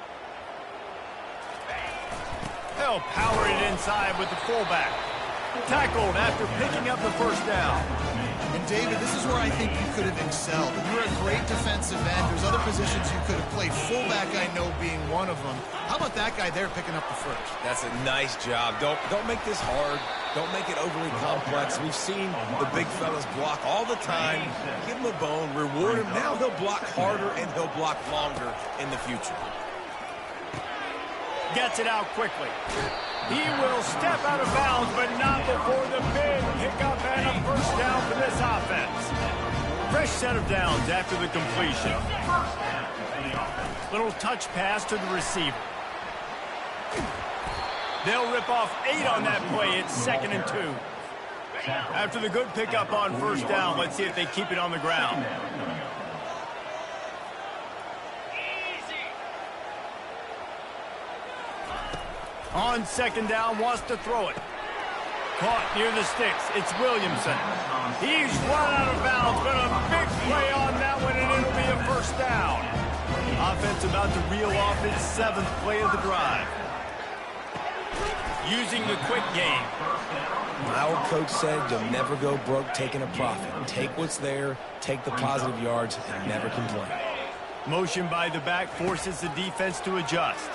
They'll power it inside with the fullback. Tackled after picking up the 1st down. And, David, this is where I think you could have excelled. You're a great defensive end. There's other positions you could have played. Fullback, I know, being one of them. How about that guy there picking up the 1st? That's a nice job. Don't make this hard. Don't make it overly complex. We've seen the big fellas block all the time. Give him a bone, reward him. Now he'll block harder and he'll block longer in the future. Gets it out quickly. He will step out of bounds, but not before the big pickup and a 1st down for this offense. Fresh set of downs after the completion. Little touch pass to the receiver. They'll rip off 8 on that play. It's 2nd and 2. After the good pickup on 1st down, let's see if they keep it on the ground. On 2nd down, wants to throw it. Caught near the sticks. It's Williamson. He's run out of bounds, but a big play on that one, and it'll be a 1st down. Offense about to reel off its 7th play of the drive. Using the quick game. My old coach said you'll never go broke taking a profit. Take what's there, take the positive yards, and never complain. Motion by the back forces the defense to adjust.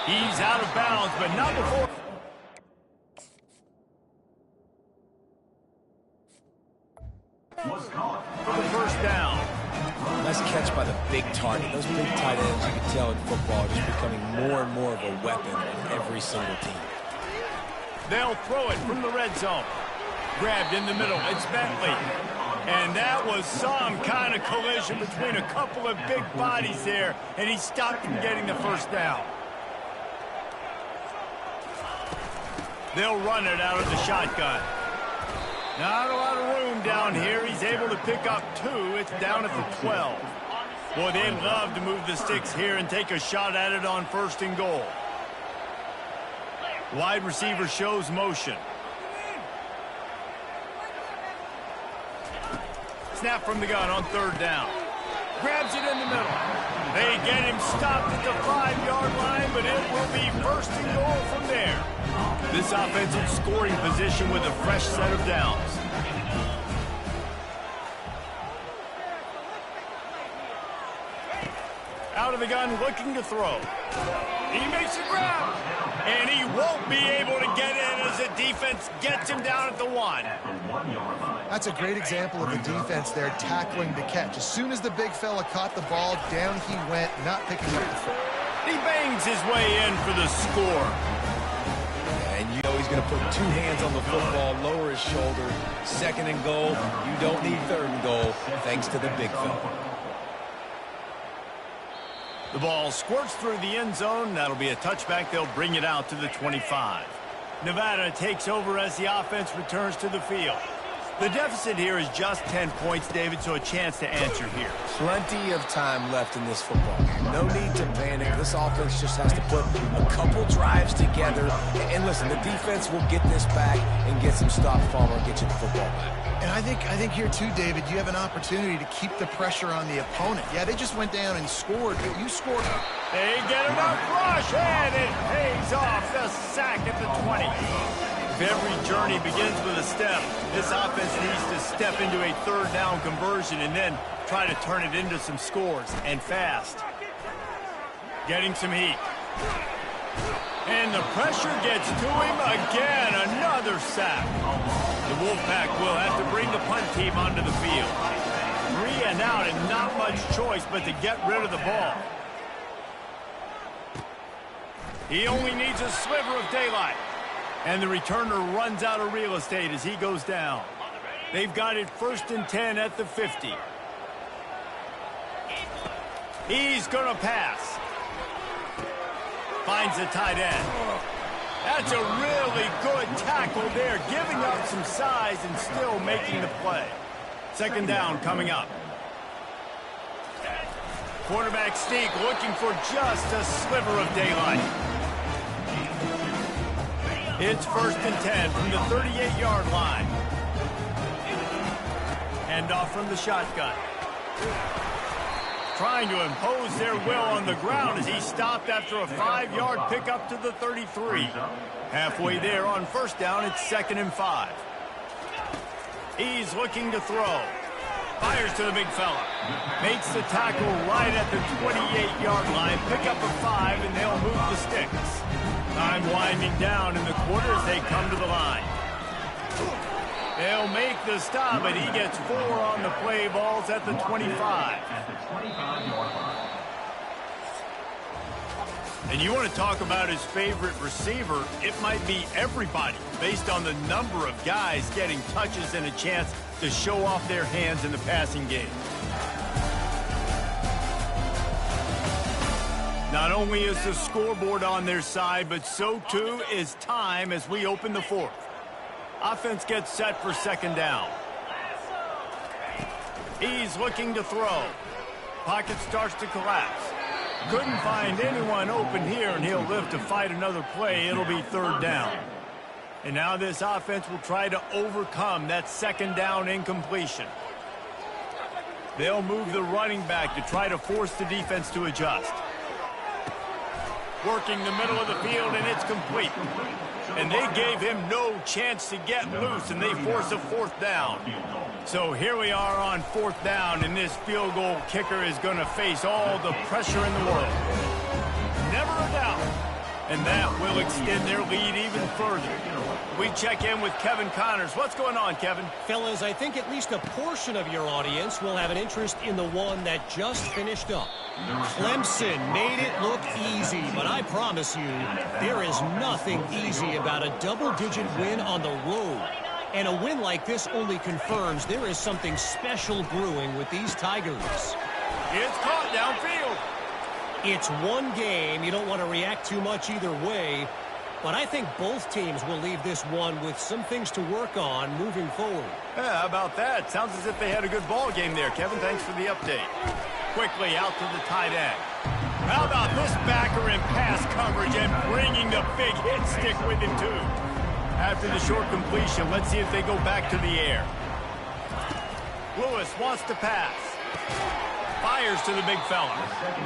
He's out of bounds, but not before. For the 1st down. Nice catch by the big target. Those big tight ends, you can tell in football, are just becoming more and more of a weapon in every single team. They'll throw it from the red zone. Grabbed in the middle. It's Bentley. And that was some kind of collision between a couple of big bodies there, and he stopped from getting the 1st down. They'll run it out of the shotgun. Not a lot of room down here. He's able to pick up 2. It's down at the 12. Boy, they'd love to move the sticks here and take a shot at it on 1st and goal. Wide receiver shows motion. Snap from the gun on 3rd down. Grabs it in the middle. They get him stopped at the 5-yard line, but it will be 1st and goal from there. This offensive scoring position with a fresh set of downs. Out of the gun, looking to throw. He makes a grab, and he won't be able to get in as the defense gets him down at the 1. That's a great example of the defense there tackling the catch. As soon as the big fella caught the ball, down he went, not picking up the throw. He bangs his way in for the score. And you know he's going to put 2 hands on the football, lower his shoulder. 2nd and goal. You don't need 3rd and goal, thanks to the big fella. The ball squirts through the end zone. That'll be a touchback. They'll bring it out to the 25. Nevada takes over as the offense returns to the field. The deficit here is just 10 points, David, so a chance to answer here. Plenty of time left in this football game. No need to panic. This offense just has to put a couple drives together. And listen, the defense will get this back and get some stops, Palmer, and get you the football back. And I think here too, David, you have an opportunity to keep the pressure on the opponent. Yeah, they just went down and scored, but you scored. They get enough rush, and it pays off. The sack at the 20. If every journey begins with a step, this offense needs to step into a 3rd down conversion and then try to turn it into some scores, and fast. Getting some heat. And the pressure gets to him again. Another sack. The Wolfpack will have to bring the punt team onto the field. 3 and out and not much choice but to get rid of the ball. He only needs a sliver of daylight. And the returner runs out of real estate as he goes down. They've got it 1st and 10 at the 50. He's going to pass. Finds the tight end. That's a really good tackle there, giving up some size and still making the play. 2nd down coming up. Quarterback sneak looking for just a sliver of daylight. It's 1st and 10 from the 38-yard line. Handoff from the shotgun. Trying to impose their will on the ground as he stopped after a 5-yard pickup to the 33. Halfway there on 1st down, it's 2nd and 5. He's looking to throw. Fires to the big fella. Makes the tackle right at the 28-yard line. Pick up a 5, and they'll move the sticks. Time winding down in the quarter as they come to the line. They'll make the stop, and he gets 4 on the play. Balls at the 25. And you want to talk about his favorite receiver, it might be everybody, based on the number of guys getting touches and a chance to show off their hands in the passing game. Not only is the scoreboard on their side, but so too is time as we open the 4th. Offense gets set for 2nd down. He's looking to throw. Pocket starts to collapse. Couldn't find anyone open here, and he'll live to fight another play. It'll be 3rd down. And now this offense will try to overcome that 2nd down incompletion. They'll move the running back to try to force the defense to adjust. Working the middle of the field, and it's complete. And they gave him no chance to get loose, and they force a 4th down. So here we are on 4th down, and this field goal kicker is going to face all the pressure in the world. Never a doubt. And that will extend their lead even further. We check in with Kevin Connors. What's going on, Kevin? Fellas, I think at least a portion of your audience will have an interest in the one that just finished up. Clemson made it look easy, but I promise you, there is nothing easy about a double-digit win on the road. And a win like this only confirms there is something special brewing with these Tigers. It's caught downfield. It's one game. You don't want to react too much either way. But I think both teams will leave this one with some things to work on moving forward. Yeah, how about that? Sounds as if they had a good ball game there, Kevin. Thanks for the update. Quickly out to the tight end. How about this backer in pass coverage and bringing the big hit stick with him, too. After the short completion, let's see if they go back to the air. Lewis wants to pass. Fires to the big fella.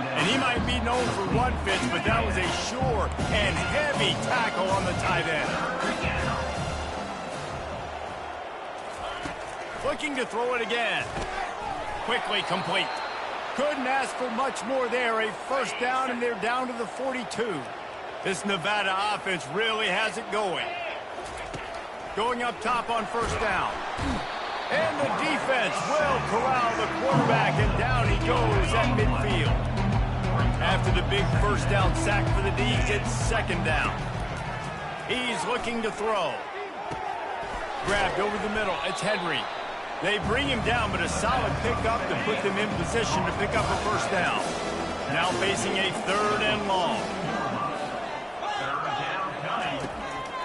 And he might be known for run fits, but that was a sure and heavy tackle on the tight end. Looking to throw it again. Quickly complete. Couldn't ask for much more there. A first down, and they're down to the 42. This Nevada offense really has it going. Going up top on first down. And the defense will corral the quarterback, and down he goes at midfield. After the big first down sack for the D's, it's second down. He's looking to throw. Grabbed over the middle. It's Henry. They bring him down, but a solid pickup to put them in position to pick up a first down. Now facing a third and long.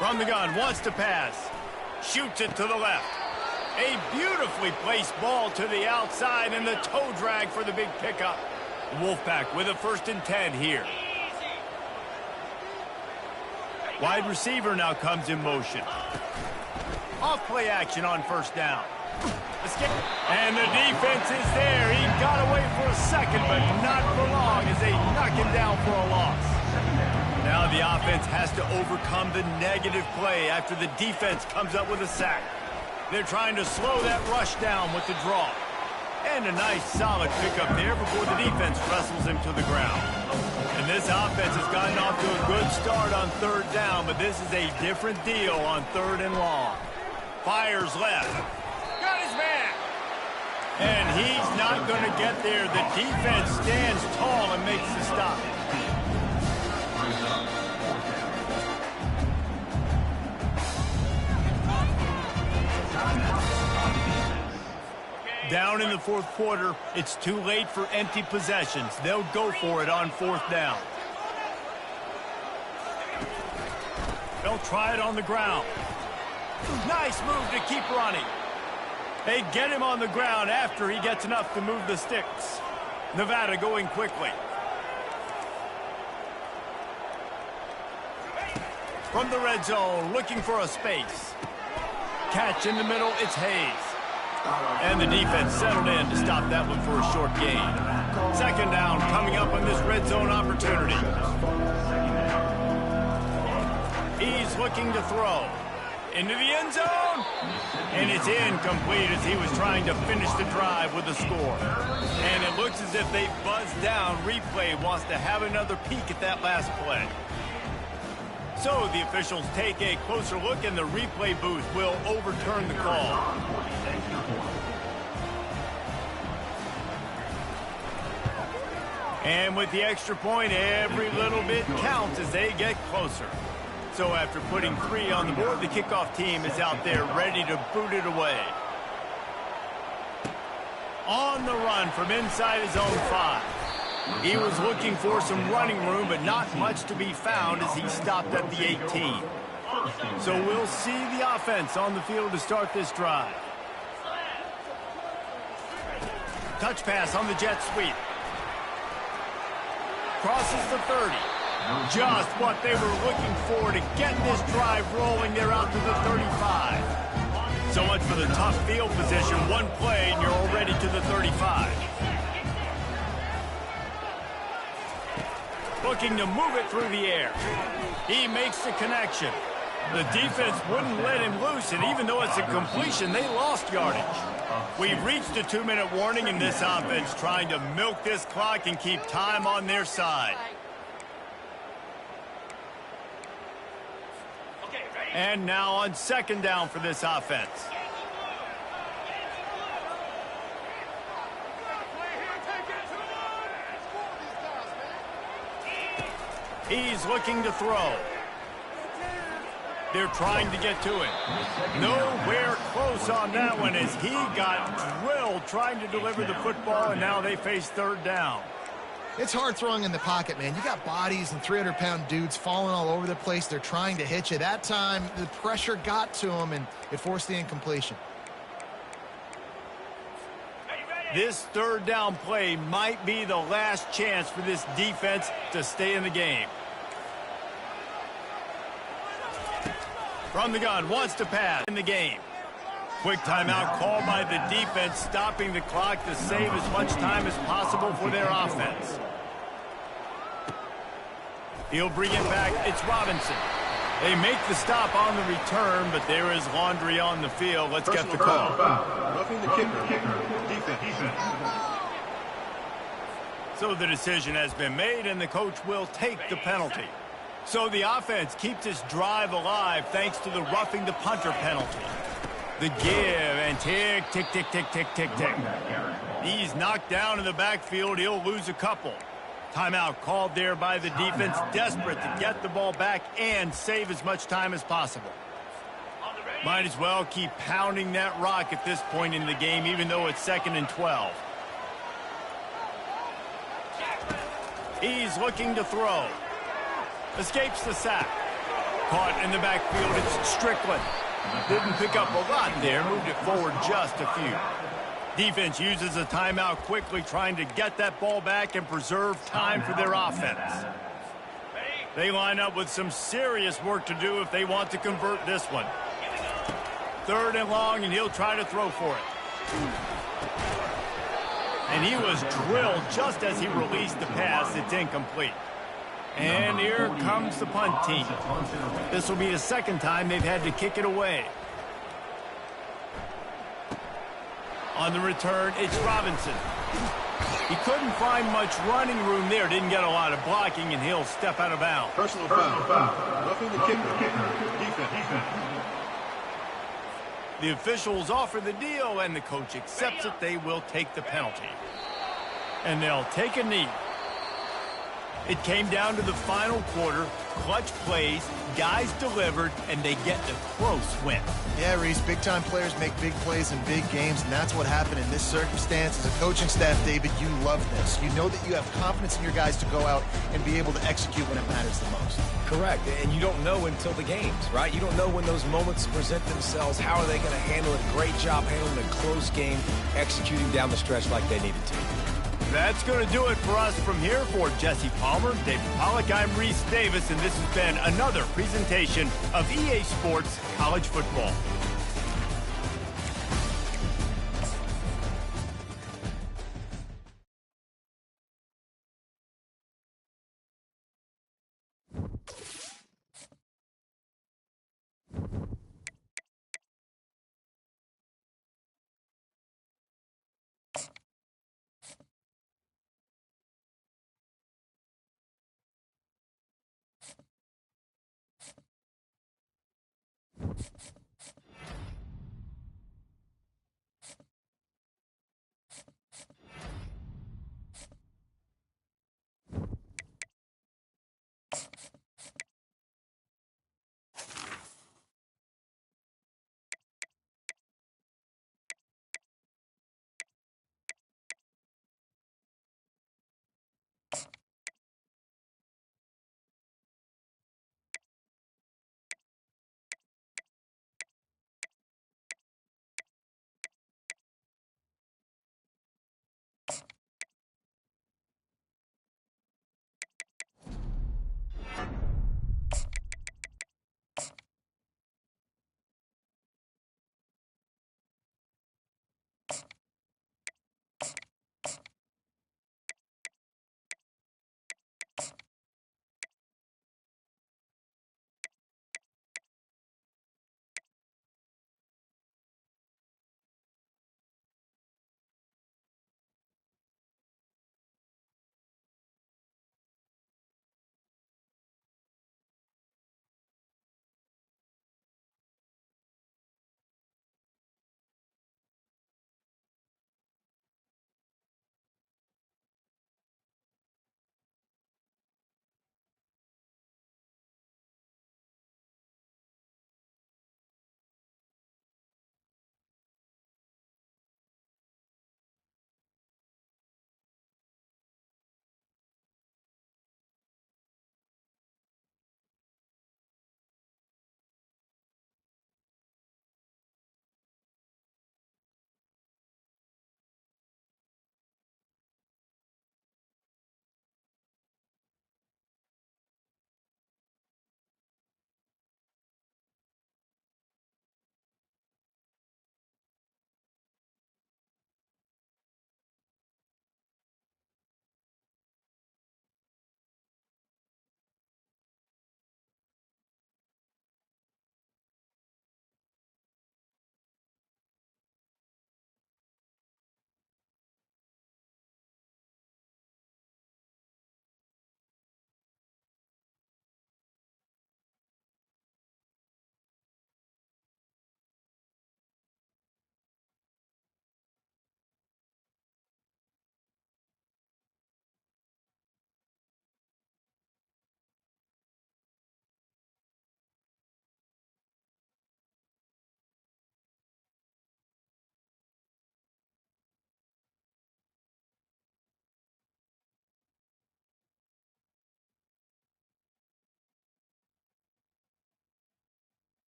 From the gun, wants to pass. Shoots it to the left. A beautifully placed ball to the outside, and the toe drag for the big pickup. Wolfpack with a 1st and 10 here. Wide receiver now comes in motion. Off play action on first down. And the defense is there. He got away for a second, but not for long as they knock him down for a loss. Now the offense has to overcome the negative play after the defense comes up with a sack. They're trying to slow that rush down with the draw. And a nice solid pickup there before the defense wrestles him to the ground. And this offense has gotten off to a good start on third down, but this is a different deal on third and long. Fires left. Got his man. And he's not going to get there. The defense stands tall and makes the stop. Down in the fourth quarter, it's too late for empty possessions. They'll go for it on fourth down. They'll try it on the ground. Nice move to keep running. They get him on the ground after he gets enough to move the sticks. Nevada going quickly. From the red zone, looking for a space. Catch in the middle, it's Hayes. And the defense settled in to stop that one for a short gain. Second down coming up on this red zone opportunity. He's looking to throw. Into the end zone. And it's incomplete as he was trying to finish the drive with a score. And it looks as if they buzzed down. Replay wants to have another peek at that last play. So the officials take a closer look, and the replay booth will overturn the call. And with the extra point, every little bit counts as they get closer. So after putting 3 on the board, the kickoff team is out there ready to boot it away. On the run from inside his own 5. He was looking for some running room, but not much to be found as he stopped at the 18. So we'll see the offense on the field to start this drive. Touch pass on the jet sweep. Crosses the 30. Just what they were looking for to get this drive rolling. They're out to the 35. So much for the tough field position. One play and you're already to the 35. Looking to move it through the air. He makes the connection. The defense wouldn't let him loose, and even though it's a completion, they lost yardage. We've reached a 2-minute warning in this offense, trying to milk this clock and keep time on their side. And now on second down for this offense. He's looking to throw. They're trying to get to it. Nowhere close on that one as he got drilled trying to deliver the football, and now they face third down. It's hard throwing in the pocket, man. You got bodies and 300-pound dudes falling all over the place. They're trying to hit you. That time, the pressure got to him, and it forced the incompletion. This third down play might be the last chance for this defense to stay in the game. From the gun, wants to pass in the game. Quick timeout called by the defense, stopping the clock to save as much time as possible for their offense. He'll bring it back. It's Robinson. They make the stop on the return, but there is laundry on the field. Let's get the call. Roughing the kicker. Defense. So the decision has been made, and the coach will take the penalty. So the offense keeps this drive alive thanks to the roughing the punter penalty. The give and tick, tick, tick, tick, tick, tick, tick. He's knocked down in the backfield. He'll lose a couple. Timeout called there by the defense, desperate to get the ball back and save as much time as possible. Might as well keep pounding that rock at this point in the game, even though it's 2nd and 12. He's looking to throw. Escapes the sack. Caught in the backfield, it's Strickland. Didn't pick up a lot there, moved it forward just a few. Defense uses a timeout quickly, trying to get that ball back and preserve time for their offense. They line up with some serious work to do if they want to convert this one. 3rd and long, and he'll try to throw for it. And he was drilled just as he released the pass. It's incomplete. And here comes the punt team. This will be the 2nd time they've had to kick it away. On the return, it's Robinson. He couldn't find much running room there. Didn't get a lot of blocking, and he'll step out of bounds. Personal foul. Roughing the kicker. Defense. The officials offer the deal, and the coach accepts it. They will take the penalty. And they'll take a knee. It came down to the final quarter. Clutch plays, guys delivered, and they get the close win. Yeah, Reese, big-time players make big plays in big games, and that's what happened in this circumstance. As a coaching staff, David, you love this. You know that you have confidence in your guys to go out and be able to execute when it matters the most. Correct, and you don't know until the games, right? You don't know when those moments present themselves. How are they going to handle it? Great job handling a close game, executing down the stretch like they needed to. That's going to do it for us from here. For Jesse Palmer, David Pollack, I'm Reese Davis, and this has been another presentation of EA Sports College Football.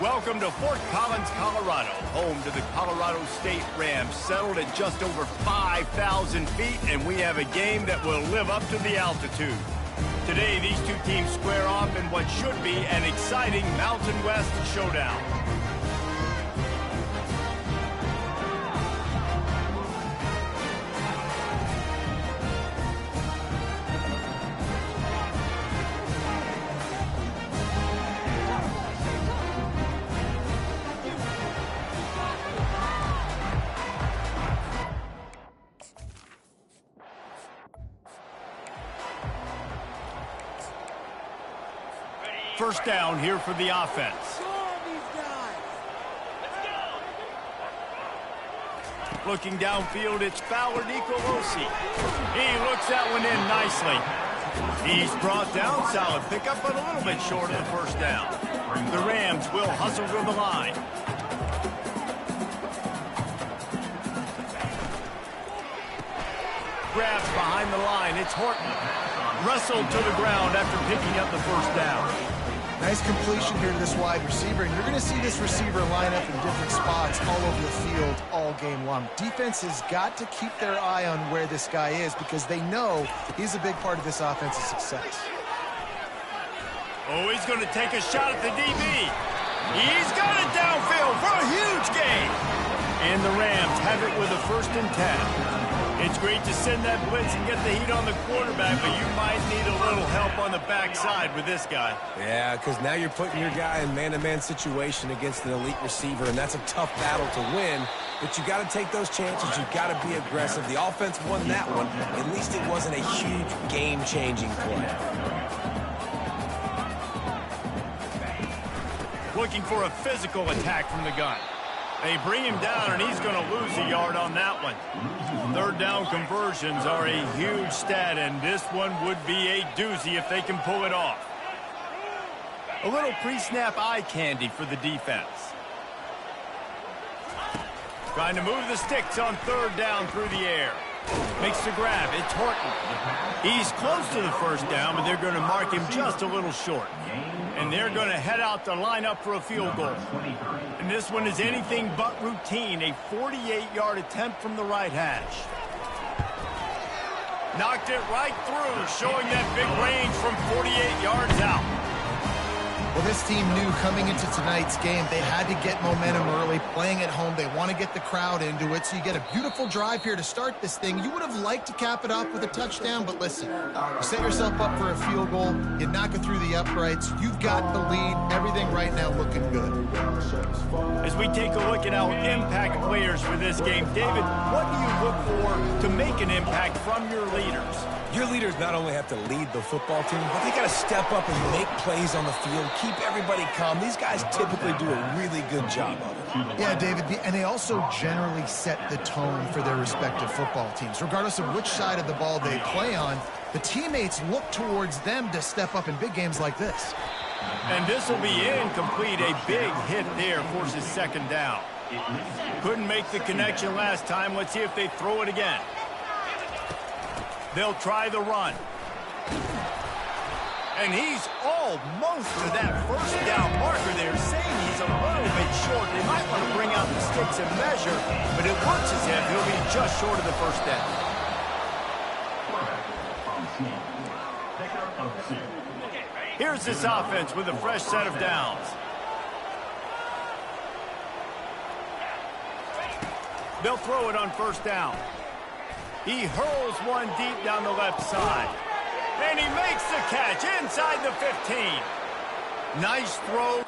Welcome to Fort Collins, Colorado, home to the Colorado State Rams, settled at just over 5,000 feet, and we have a game that will live up to the altitude. Today, these two teams square off in what should be an exciting Mountain West showdown. First down here for the offense. Looking downfield, it's Fowler Nicolosi. He looks that one in nicely. He's brought down, solid pickup, but a little bit short of the first down. The Rams will hustle to the line. Grabs behind the line, it's Horton. Wrestled to the ground after picking up the first down. Nice completion here to this wide receiver, and you're going to see this receiver line up in different spots all over the field all game long. Defense has got to keep their eye on where this guy is because they know he's a big part of this offense's success. Oh, he's going to take a shot at the DB. He's got it downfield for a huge gain. And the Rams have it with a 1st and 10. It's great to send that blitz and get the heat on the quarterback, but you might need a little help on the backside with this guy. Yeah, because now you're putting your guy in man-to-man situation against an elite receiver, and that's a tough battle to win. But you got to take those chances. You got to be aggressive. The offense won that one. At least it wasn't a huge game-changing play. Looking for a physical attack from the gun. They bring him down, and he's going to lose a yard on that one. 3rd down conversions are a huge stat, and this one would be a doozy if they can pull it off. A little pre-snap eye candy for the defense. Trying to move the sticks on 3rd down through the air. Makes the grab. It's Horton. He's close to the first down, but they're going to mark him just a little short. And they're going to head out to line up for a field goal. And this one is anything but routine. A 48-yard attempt from the right hash. Knocked it right through, showing that big range from 48 yards out. Well, this team knew coming into tonight's game they had to get momentum early, playing at home. They want to get the crowd into it, so you get a beautiful drive here to start this thing. You would have liked to cap it off with a touchdown, but listen, you set yourself up for a field goal, you knock it through the uprights, you've got the lead, everything right now looking good. As we take a look at our impact players for this game, David, what do you look for to make an impact from your leaders? Your leaders not only have to lead the football team, but they got to step up and make plays on the field, keep everybody calm. These guys typically do a really good job of it. Yeah, David, and they also generally set the tone for their respective football teams. Regardless of which side of the ball they play on, the teammates look towards them to step up in big games like this. And this will be incomplete. A big hit there forces 2nd down. Couldn't make the connection last time. Let's see if they throw it again. They'll try the run. And he's almost to that 1st down marker there, saying he's a little bit short. They might want to bring out the sticks and measure, but it looks as if he'll be just short of the 1st down. Here's this offense with a fresh set of downs. They'll throw it on 1st down. He hurls one deep down the left side. And he makes the catch inside the 15. Nice throw.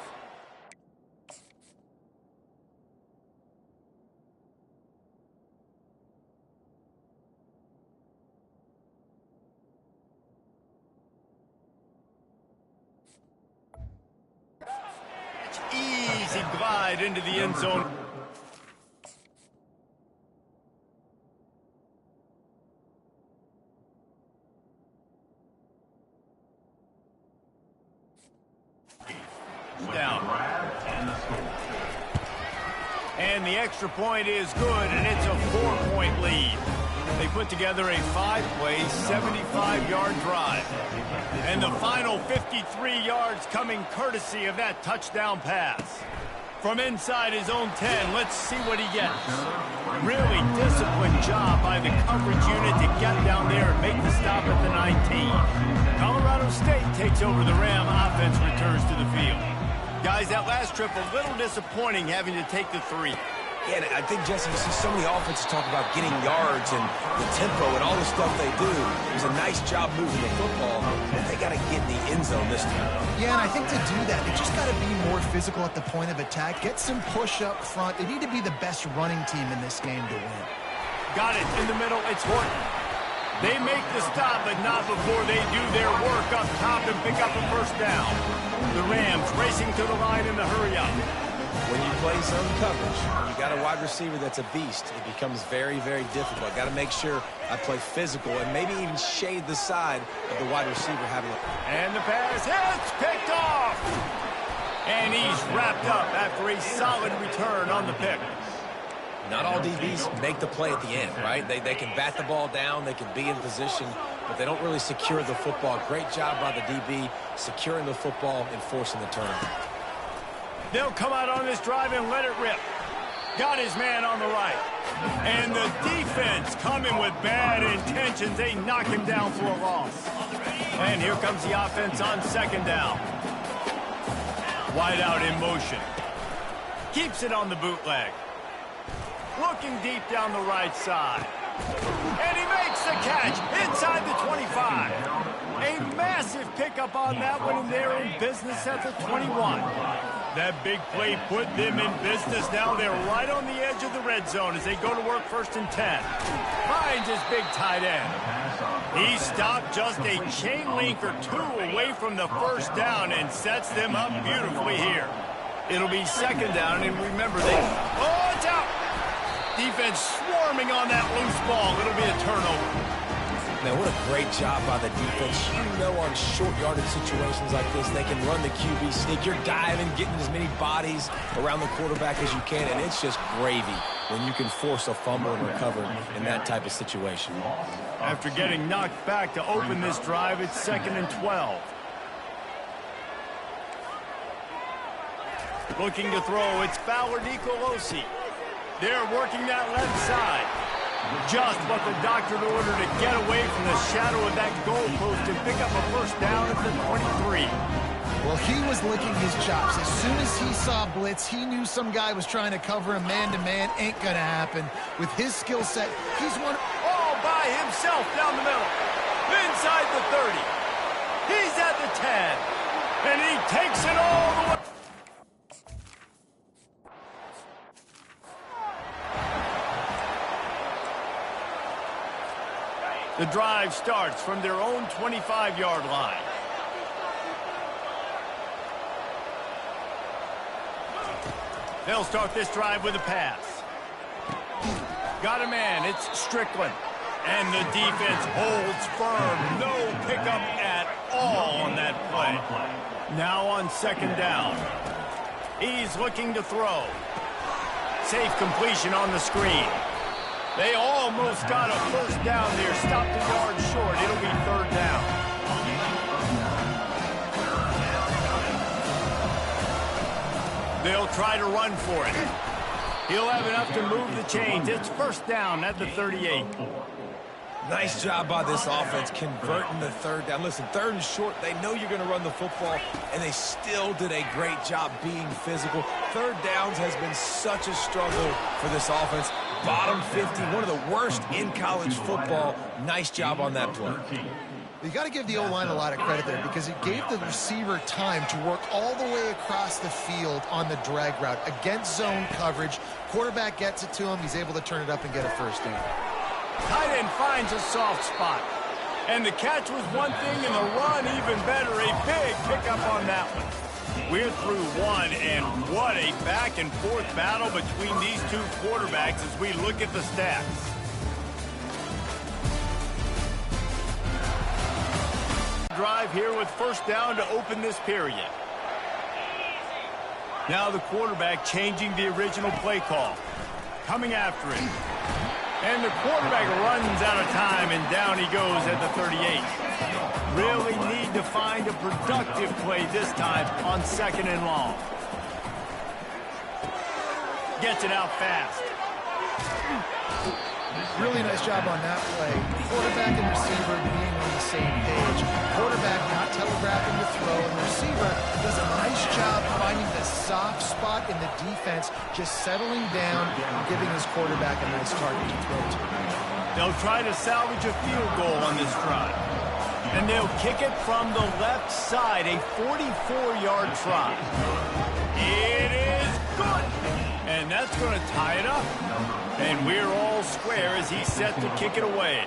Easy glide into the end zone. Down. And the extra point is good, and it's a 4-point lead. They put together a 5-play, 75-yard drive. And the final 53 yards coming courtesy of that touchdown pass. From inside his own 10, let's see what he gets. Really disciplined job by the coverage unit to get down there and make the stop at the 19. Colorado State takes over the Ram. Offense returns to the field. Guys, that last trip a little disappointing having to take the 3. Yeah, and I think, Jesse, you see so many offenses talk about getting yards and the tempo and all the stuff they do. It was a nice job moving the football, but they got to get in the end zone this time. Yeah, and I think to do that, they just got to be more physical at the point of attack. Get some push up front. They need to be the best running team in this game to win. Got it in the middle. It's Horton. They make the stop, but not before they do their work up top and pick up a first down. The Rams racing to the line in the hurry-up. When you play zone coverage, you got a wide receiver that's a beast. It becomes very, very difficult. Got to make sure I play physical and maybe even shade the side of the wide receiver having it. And the pass hits, picked off. And he's wrapped up after a solid return on the pick. Not all DBs make the play at the end, right? They can bat the ball down, they can be in position, but they don't really secure the football. Great job by the DB securing the football and forcing the turnover. They'll come out on this drive and let it rip. Got his man on the right. And the defense coming with bad intentions. They knock him down for a loss. And here comes the offense on second down. Wide out in motion. Keeps it on the bootleg. Looking deep down the right side. And he makes the catch inside the 25. A massive pickup on that one, and they're in business at the 21. That big play put them in business. Now they're right on the edge of the red zone as they go to work 1st and 10. Finds his big tight end. He stopped just a chain link or 2 away from the first down and sets them up beautifully here. It'll be 2nd down, and remember oh, it's out! Defense swarming on that loose ball. It'll be a turnover. Man, what a great job by the defense. You know, on short yardage situations like this, they can run the QB sneak. You're diving, getting as many bodies around the quarterback as you can, and it's just gravy when you can force a fumble and recover in that type of situation. After getting knocked back to open this drive, it's 2nd and 12. Looking to throw, it's Fowler Nicolosi. They're working that left side. Just what the doctor ordered to get away from the shadow of that goalpost and pick up a first down at the 23. Well, he was licking his chops. As soon as he saw blitz, he knew some guy was trying to cover him man-to-man. Ain't gonna happen. With his skill set, he's all by himself down the middle. Inside the 30. He's at the 10. And he takes it all the way. The drive starts from their own 25-yard line. They'll start this drive with a pass. Got a man, it's Strickland. And the defense holds firm. No pickup at all on that play. Now on 2nd down. He's looking to throw. Safe completion on the screen. They almost got a first down there. Stopped a yard short. It'll be 3rd down. They'll try to run for it. He'll have enough to move the chains. It's 1st down at the 38. Nice job by this offense converting the 3rd down. Listen, 3rd and short, they know you're going to run the football, and they still did a great job being physical. 3rd downs has been such a struggle for this offense. Bottom 50, one of the worst in college football. Nice job on that play. You got to give the O-line a lot of credit there because it gave the receiver time to work all the way across the field on the drag route against zone coverage. Quarterback gets it to him. He's able to turn it up and get a first down. Tight end finds a soft spot. And the catch was one thing, and the run even better. A big pickup on that one. We're through one, and what a back-and-forth battle between these two quarterbacks as we look at the stats. Drive here with 1st down to open this period. Now the quarterback changing the original play call. Coming after it. And the quarterback runs out of time, and down he goes at the 38. Really need to find a productive play this time on 2nd and long. Gets it out fast. Really nice job on that play. Quarterback and receiver being on the same page. Quarterback not telegraphing the throw, and the receiver does a nice job finding the soft spot in the defense, just settling down and giving his quarterback a nice target to throw to. They'll try to salvage a field goal on this drive. And they'll kick it from the left side, a 44-yard try. It is good. And that's going to tie it up. And we're all square as he's set to kick it away.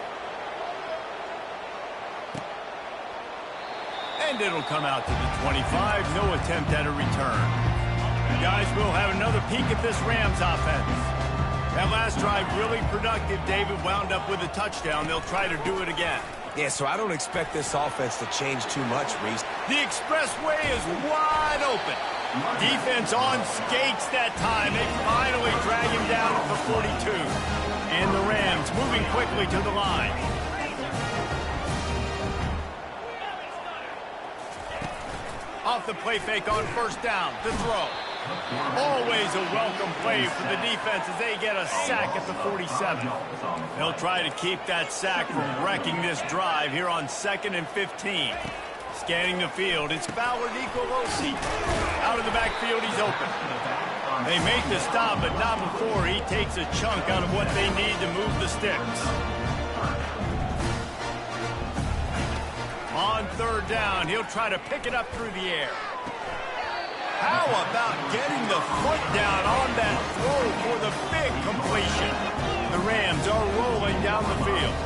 And it'll come out to the 25. No attempt at a return. Guys, we'll have another peek at this Rams offense. That last drive really productive. David wound up with a touchdown. They'll try to do it again. Yeah, so I don't expect this offense to change too much, Reese. The expressway is wide open. Defense on skates that time. They finally drag him down at the 42. And the Rams moving quickly to the line. Off the play fake on 1st down. The throw. Always a welcome play for the defense as they get a sack at the 47. They'll try to keep that sack from wrecking this drive here on 2nd and 15. Scanning the field, it's Fowler Nicolosi. Out of the backfield, he's open. They make the stop, but not before he takes a chunk out of what they need to move the sticks. On 3rd down, he'll try to pick it up through the air. How about getting the foot down on that throw for the big completion? The Rams are rolling down the field.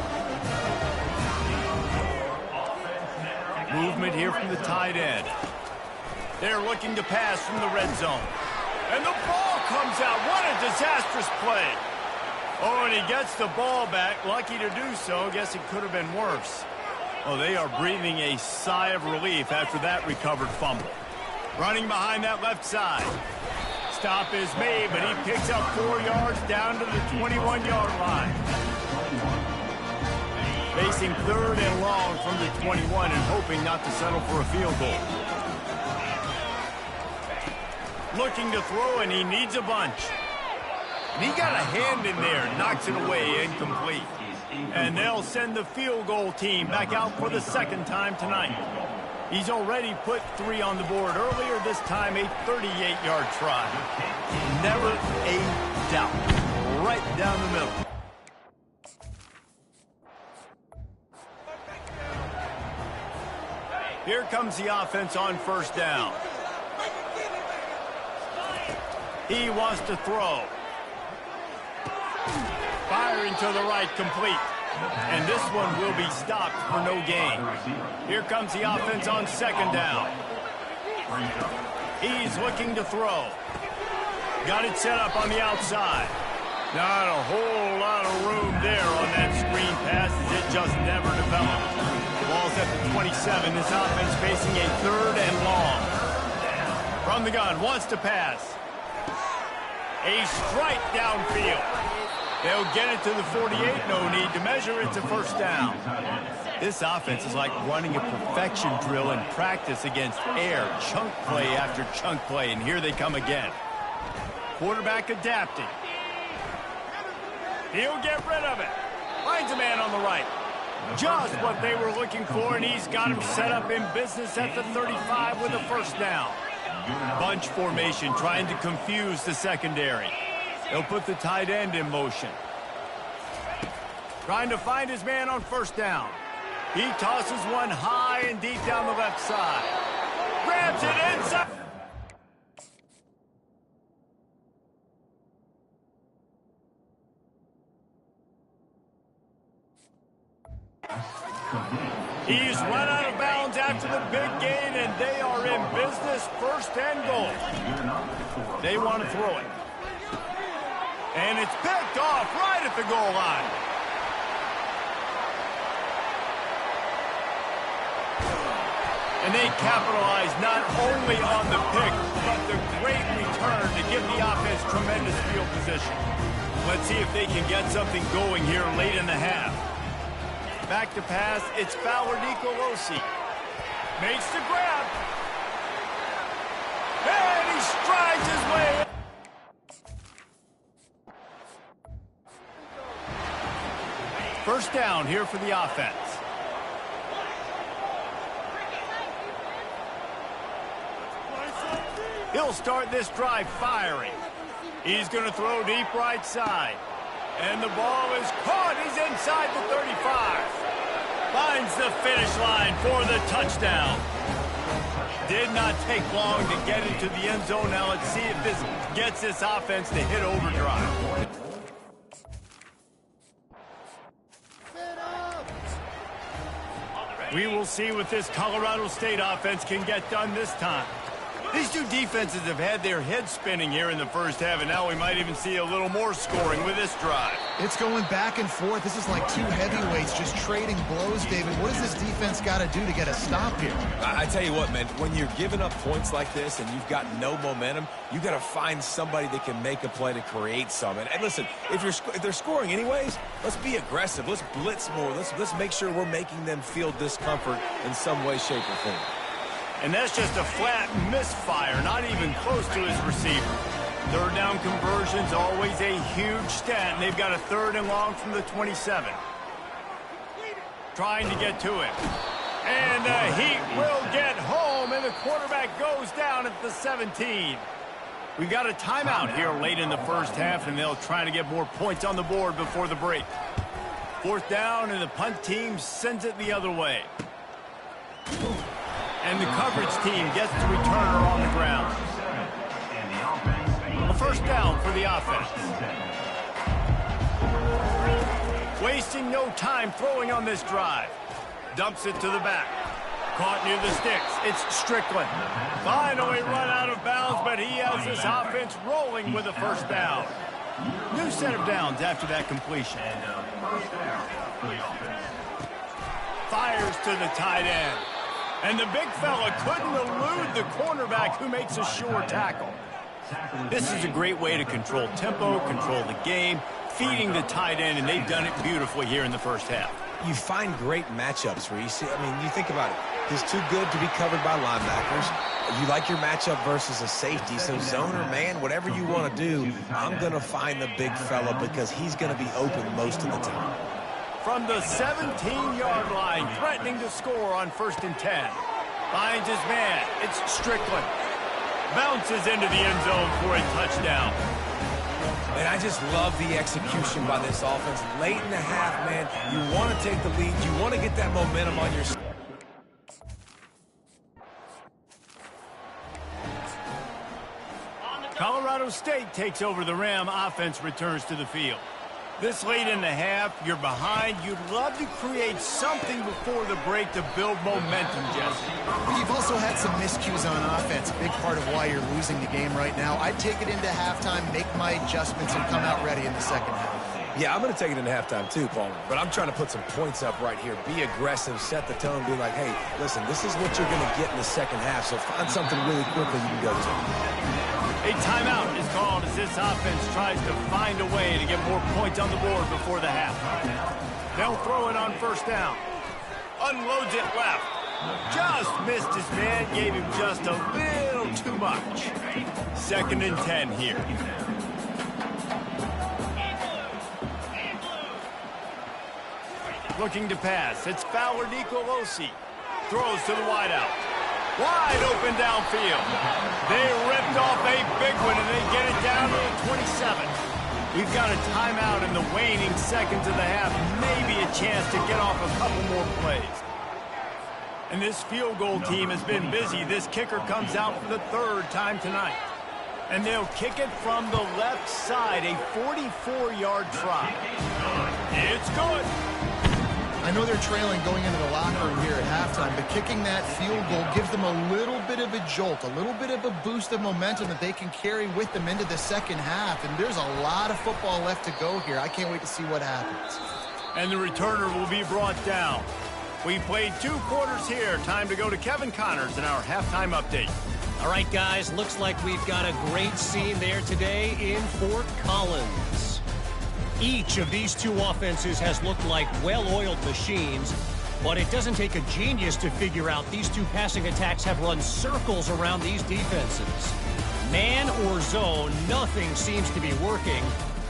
Movement here from the tight end. They're looking to pass from the red zone. And the ball comes out. What a disastrous play. Oh, and he gets the ball back. Lucky to do so. Guess it could have been worse. Oh, they are breathing a sigh of relief after that recovered fumble. Running behind that left side. Stop is made, but he picks up 4 yards down to the 21-yard line. Facing 3rd and long from the 21 and hoping not to settle for a field goal. Looking to throw, and he needs a bunch. And he got a hand in there, knocks it away, incomplete. And they'll send the field goal team back out for the 2nd time tonight. He's already put 3 on the board earlier, this time a 38-yard try. Never a doubt. Right down the middle. Here comes the offense on 1st down. He wants to throw. Firing to the right, complete. And this one will be stopped for no gain. Here comes the offense on 2nd down. He's looking to throw. Got it set up on the outside. Not a whole lot of room there on that screen pass as it just never developed. Ball's at the 27. This offense facing a 3rd and long. From the gun, wants to pass. A strike downfield. They'll get it to the 48. No need to measure. It's a 1st down. This offense is like running a perfection drill in practice against air. Chunk play after chunk play. And here they come again. Quarterback adapting. He'll get rid of it. Finds a man on the right. Just what they were looking for, and he's got him set up in business at the 35 with a 1st down. Bunch formation trying to confuse the secondary. He'll put the tight end in motion. Trying to find his man on 1st down. He tosses one high and deep down the left side. Grabs it inside. He's run out of bounds after the big gain, and they are in business, 1st and goal. They want to throw it. And it's picked off right at the goal line. And they capitalize not only on the pick, but the great return return to give the offense tremendous field position. Let's see if they can get something going here late in the half. Back to pass, it's Fowler Nicolosi. Makes the grab. And he strides his way. First down here for the offense. He'll start this drive firing. He's going to throw deep right side. And the ball is caught. He's inside the 35. Finds the finish line for the touchdown. Did not take long to get into the end zone. Now let's see if this gets this offense to hit overdrive. We will see what this Colorado State offense can get done this time. These two defenses have had their heads spinning here in the first half, and now we might even see a little more scoring with this drive. It's going back and forth. This is like two heavyweights just trading blows, David. What does this defense got to do to get a stop here? I tell you what, man, when you're giving up points like this and you've got no momentum, you got to find somebody that can make a play to create some. And listen, if they're scoring anyways, let's be aggressive. Let's blitz more. Let's make sure we're making them feel discomfort in some way, shape, or form. And that's just a flat misfire, not even close to his receiver. Third down conversion's always a huge stat, and they've got a 3rd and long from the 27. Trying to get to him. And the Heat will get home, and the quarterback goes down at the 17. We've got a timeout here late in the first half, and they'll try to get more points on the board before the break. 4th down, and the punt team sends it the other way. And the coverage team gets the returner on the ground. A first down for the offense. Wasting no time throwing on this drive. Dumps it to the back. Caught near the sticks. It's Strickland. Finally run out of bounds, but he has this offense rolling with a first down. New set of downs after that completion. Fires to the tight end. And the big fella couldn't elude the cornerback who makes a sure tackle. This is a great way to control tempo, control the game, feeding the tight end, and they've done it beautifully here in the first half. You find great matchups where you see, you think about it. He's too good to be covered by linebackers. You like your matchup versus a safety, so zone or man, whatever you want to do, I'm going to find the big fella because he's going to be open most of the time. From the 17-yard line, threatening to score on 1st and 10. Finds his man. It's Strickland. Bounces into the end zone for a touchdown. And I just love the execution by this offense. Late in the half, man, you want to take the lead. You want to get that momentum on your side. Colorado State takes over the Ram. Offense returns to the field. This late in the half, you're behind. You'd love to create something before the break to build momentum, Jesse. You've also had some miscues on offense, a big part of why you're losing the game right now. I'd take it into halftime, make my adjustments, and come out ready in the second half. Yeah, I'm going to take it into halftime too, Palmer. But I'm trying to put some points up right here. Be aggressive, set the tone, be like, hey, listen, this is what you're going to get in the second half, so find something really quickly you can go to. A timeout is called as this offense tries to find a way to get more points on the board before the half. They'll throw it on 1st down. Unloads it left. Just missed his man, gave him just a little too much. 2nd and 10 here. Looking to pass. It's Fowler Nicolosi. Throws to the wideout. Wide open downfield. They ripped off a big one, and they get it down to the 27. We've got a timeout in the waning seconds of the half. Maybe a chance to get off a couple more plays. And this field goal team has been busy. This kicker comes out for the 3rd time tonight. And they'll kick it from the left side, a 44-yard try. It's good. I know they're trailing going into the locker room here at halftime, but kicking that field goal gives them a little bit of a jolt, a little bit of a boost of momentum that they can carry with them into the second half. And there's a lot of football left to go here. I can't wait to see what happens. And the returner will be brought down. We played 2 quarters here. Time to go to Kevin Connors in our halftime update. All right, guys, looks like we've got a great scene there today in Fort Collins. Each of these two offenses has looked like well-oiled machines, but it doesn't take a genius to figure out these two passing attacks have run circles around these defenses. Man or zone, nothing seems to be working,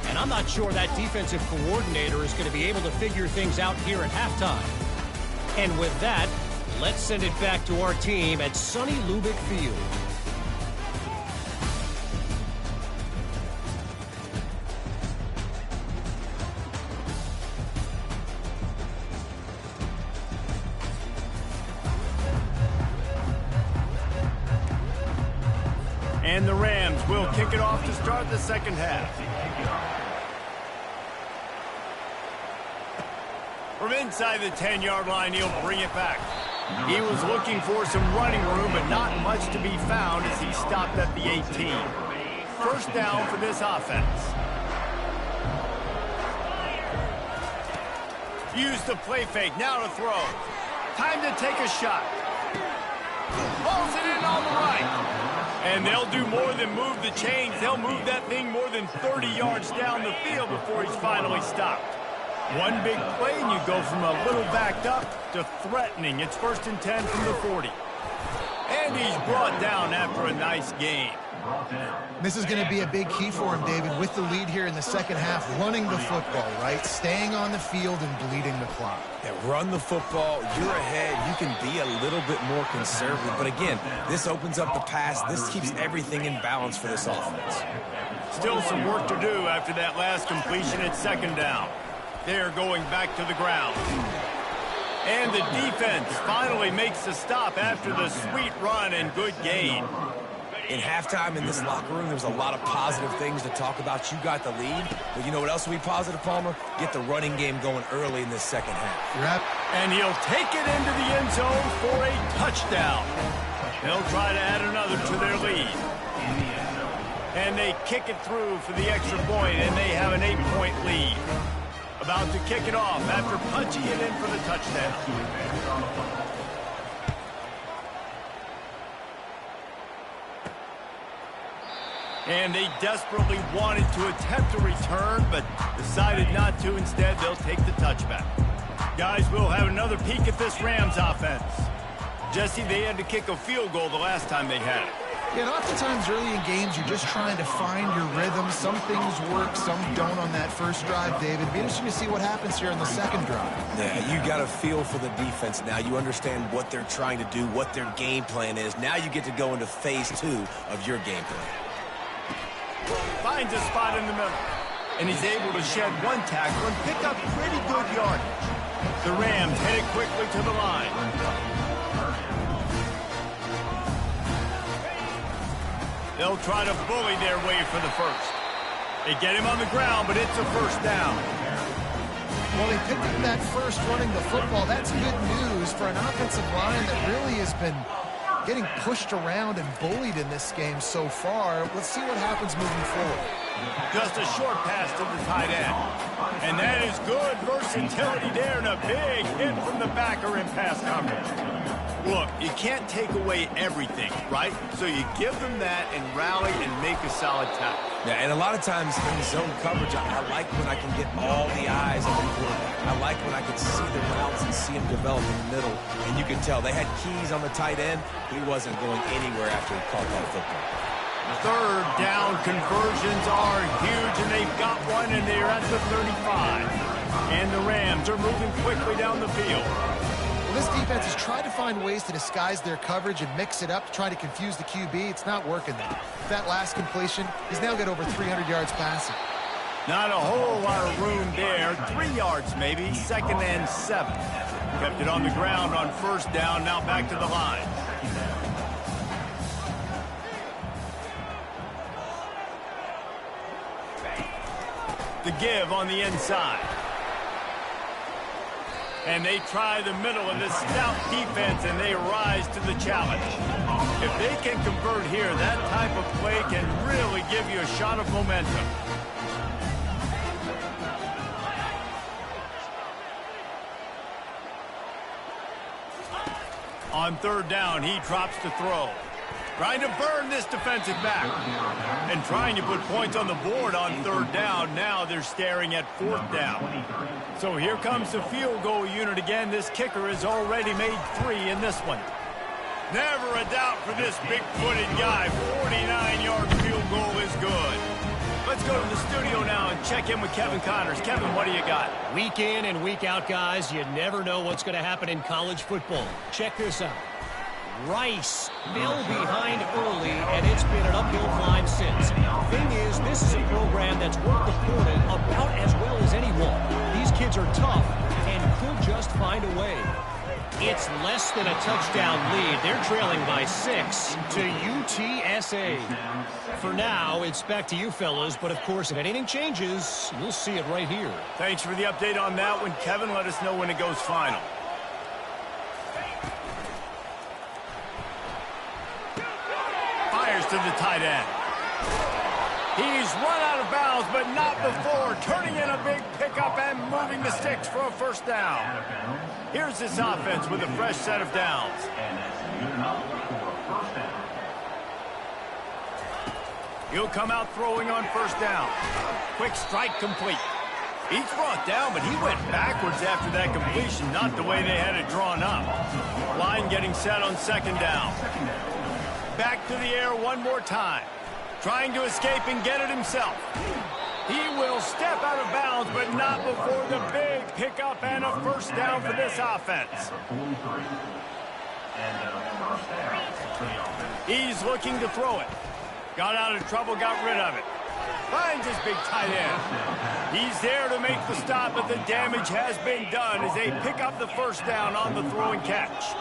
and I'm not sure that defensive coordinator is going to be able to figure things out here at halftime. And with that, let's send it back to our team at sunny Lubick Field. And the Rams will kick it off to start the second half. From inside the 10-yard line, he'll bring it back. He was looking for some running room, but not much to be found as he stopped at the 18. First down for this offense. Use the play fake, now to throw. Time to take a shot. Pulls it in on the right. And they'll do more than move the chains. They'll move that thing more than 30 yards down the field before he's finally stopped. One big play, and you go from a little backed up to threatening. It's 1st and 10 from the 40. And he's brought down after a nice game. This is going to be a big key for him, David, with the lead here in the second half, running the football, right? Staying on the field and bleeding the clock. Yeah, run the football. You're ahead. You can be a little bit more conservative. But again, this opens up the pass. This keeps everything in balance for this offense. Still some work to do after that last completion at second down. They're going back to the ground. And the defense finally makes the stop after the sweet run and good gain. In halftime in this locker room, there's a lot of positive things to talk about. You got the lead, but you know what else will be positive, Palmer? Get the running game going early in this second half. And he'll take it into the end zone for a touchdown. They'll try to add another to their lead. And they kick it through for the extra point, and they have an 8-point lead. About to kick it off after punching it in for the touchdown. And they desperately wanted to attempt a return, but decided not to. Instead, they'll take the touchback. Guys, we'll have another peek at this Rams offense. Jesse, they had to kick a field goal the last time they had it. Yeah, and oftentimes early in games, you're just trying to find your rhythm. Some things work, some don't on that first drive, David. Be interesting to see what happens here in the second drive. Yeah, you got a feel for the defense now. You understand what they're trying to do, what their game plan is. Now you get to go into phase 2 of your game plan. Finds a spot in the middle. And he's able to shed one tackle and pick up pretty good yardage. The Rams headed quickly to the line. They'll try to bully their way for the first. They get him on the ground, but it's a first down. Well, they picked up that first running the football. That's good news for an offensive line that really has been getting pushed around and bullied in this game so far. Let's see what happens moving forward. Just a short pass to the tight end. And that is good versatility there, and a big hit from the backer in pass coverage. Look, you can't take away everything, right? So you give them that and rally and make a solid tackle. Yeah, and a lot of times in zone coverage, I like when I can get all the eyes on the quarterback. I like when I can see the routes and see him develop in the middle. And you can tell they had keys on the tight end. He wasn't going anywhere after he caught that football. Third down conversions are huge, and they've got one, and they're at the 35. And the Rams are moving quickly down the field. Well, this defense has tried to find ways to disguise their coverage and mix it up to try to confuse the QB. It's not working there. That last completion, he's now got over 300 yards passing. Not a whole lot of room there. 3 yards maybe, 2nd and 7. Kept it on the ground on first down, now back to the line. The give on the inside. And they try the middle of this stout defense, and they rise to the challenge. If they can convert here, that type of play can really give you a shot of momentum. On third down, he drops to throw. Trying to burn this defensive back. And trying to put points on the board on third down. Now they're staring at fourth down. So here comes the field goal unit again. This kicker has already made 3 in this one. Never a doubt for this big-footed guy. 49-yard field goal is good. Let's go to the studio now and check in with Kevin Connors. Kevin, what do you got? Week in and week out, guys, you never know what's going to happen in college football. Check this out. Rice fell behind early, and it's been an uphill climb since. Thing is, this is a program that's worked the opponent about as well as anyone. These kids are tough and could just find a way. It's less than a touchdown lead. They're trailing by 6 to UTSA. For now, it's back to you fellas, but of course, if anything changes, you'll see it right here. Thanks for the update on that one, Kevin. Let us know when it goes final. Fires to the tight end. He's run out of bounds, but not before. Turning in a big pickup and moving the sticks for a first down. Here's this offense with a fresh set of downs. He'll come out throwing on first down. Quick strike complete. He's brought down, but he went backwards after that completion, not the way they had it drawn up. Line getting set on second down. Back to the air one more time. Trying to escape and get it himself. He will step out of bounds, but not before the big pickup and a first down for this offense. He's looking to throw it. Got out of trouble, got rid of it. Finds his big tight end. He's there to make the stop, but the damage has been done as they pick up the first down on the throw and catch.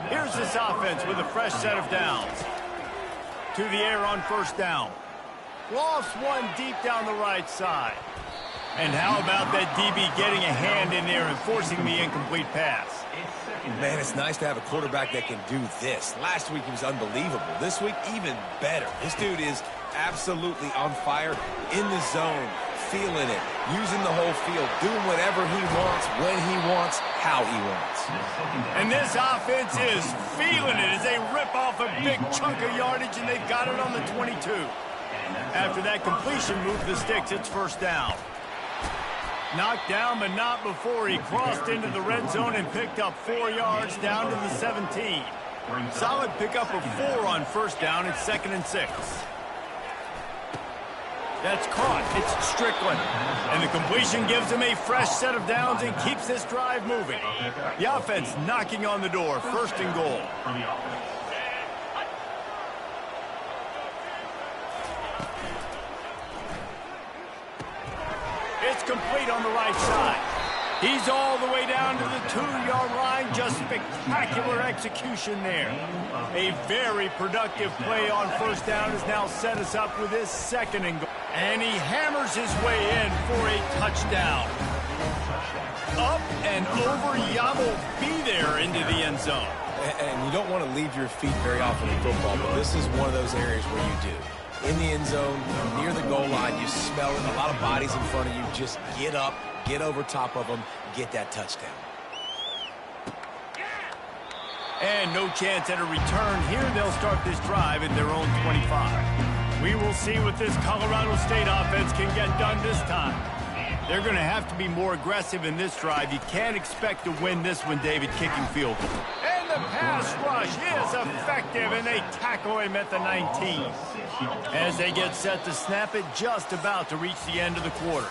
Here's this offense with a fresh set of downs. To the air on first down. Lofts one deep down the right side. And how about that DB getting a hand in there and forcing the incomplete pass? Man, it's nice to have a quarterback that can do this. Last week he was unbelievable. This week, even better. This dude is absolutely on fire, in the zone, feeling it, using the whole field, doing whatever he wants, when he wants, how he wants. And this offense is feeling it as they rip off a big chunk of yardage, and they've got it on the 22. After that completion, move the sticks, it's first down. Knocked down, but not before he crossed into the red zone and picked up 4 yards down to the 17. Solid pickup of 4 on first down. It's 2nd and 6. That's caught. It's Strickland. And the completion gives him a fresh set of downs and keeps this drive moving. The offense knocking on the door. 1st and goal. It's complete on the right side. He's all the way down to the 2-yard line. Just spectacular execution there. A very productive play on first down has now set us up with his 2nd and goal. And he hammers his way in for a touchdown. Up and over, Yamo be there into the end zone. And you don't want to leave your feet very often in football, but this is one of those areas where you do. In the end zone, near the goal line, you smell it, a lot of bodies in front of you. Just get up, get over top of them, get that touchdown. And no chance at a return here. They'll start this drive at their own 25. We will see what this Colorado State offense can get done this time. They're going to have to be more aggressive in this drive. You can't expect to win this one, David, kicking field goal. And the pass rush is effective, and they tackle him at the 19. As they get set to snap it, just about to reach the end of the quarter.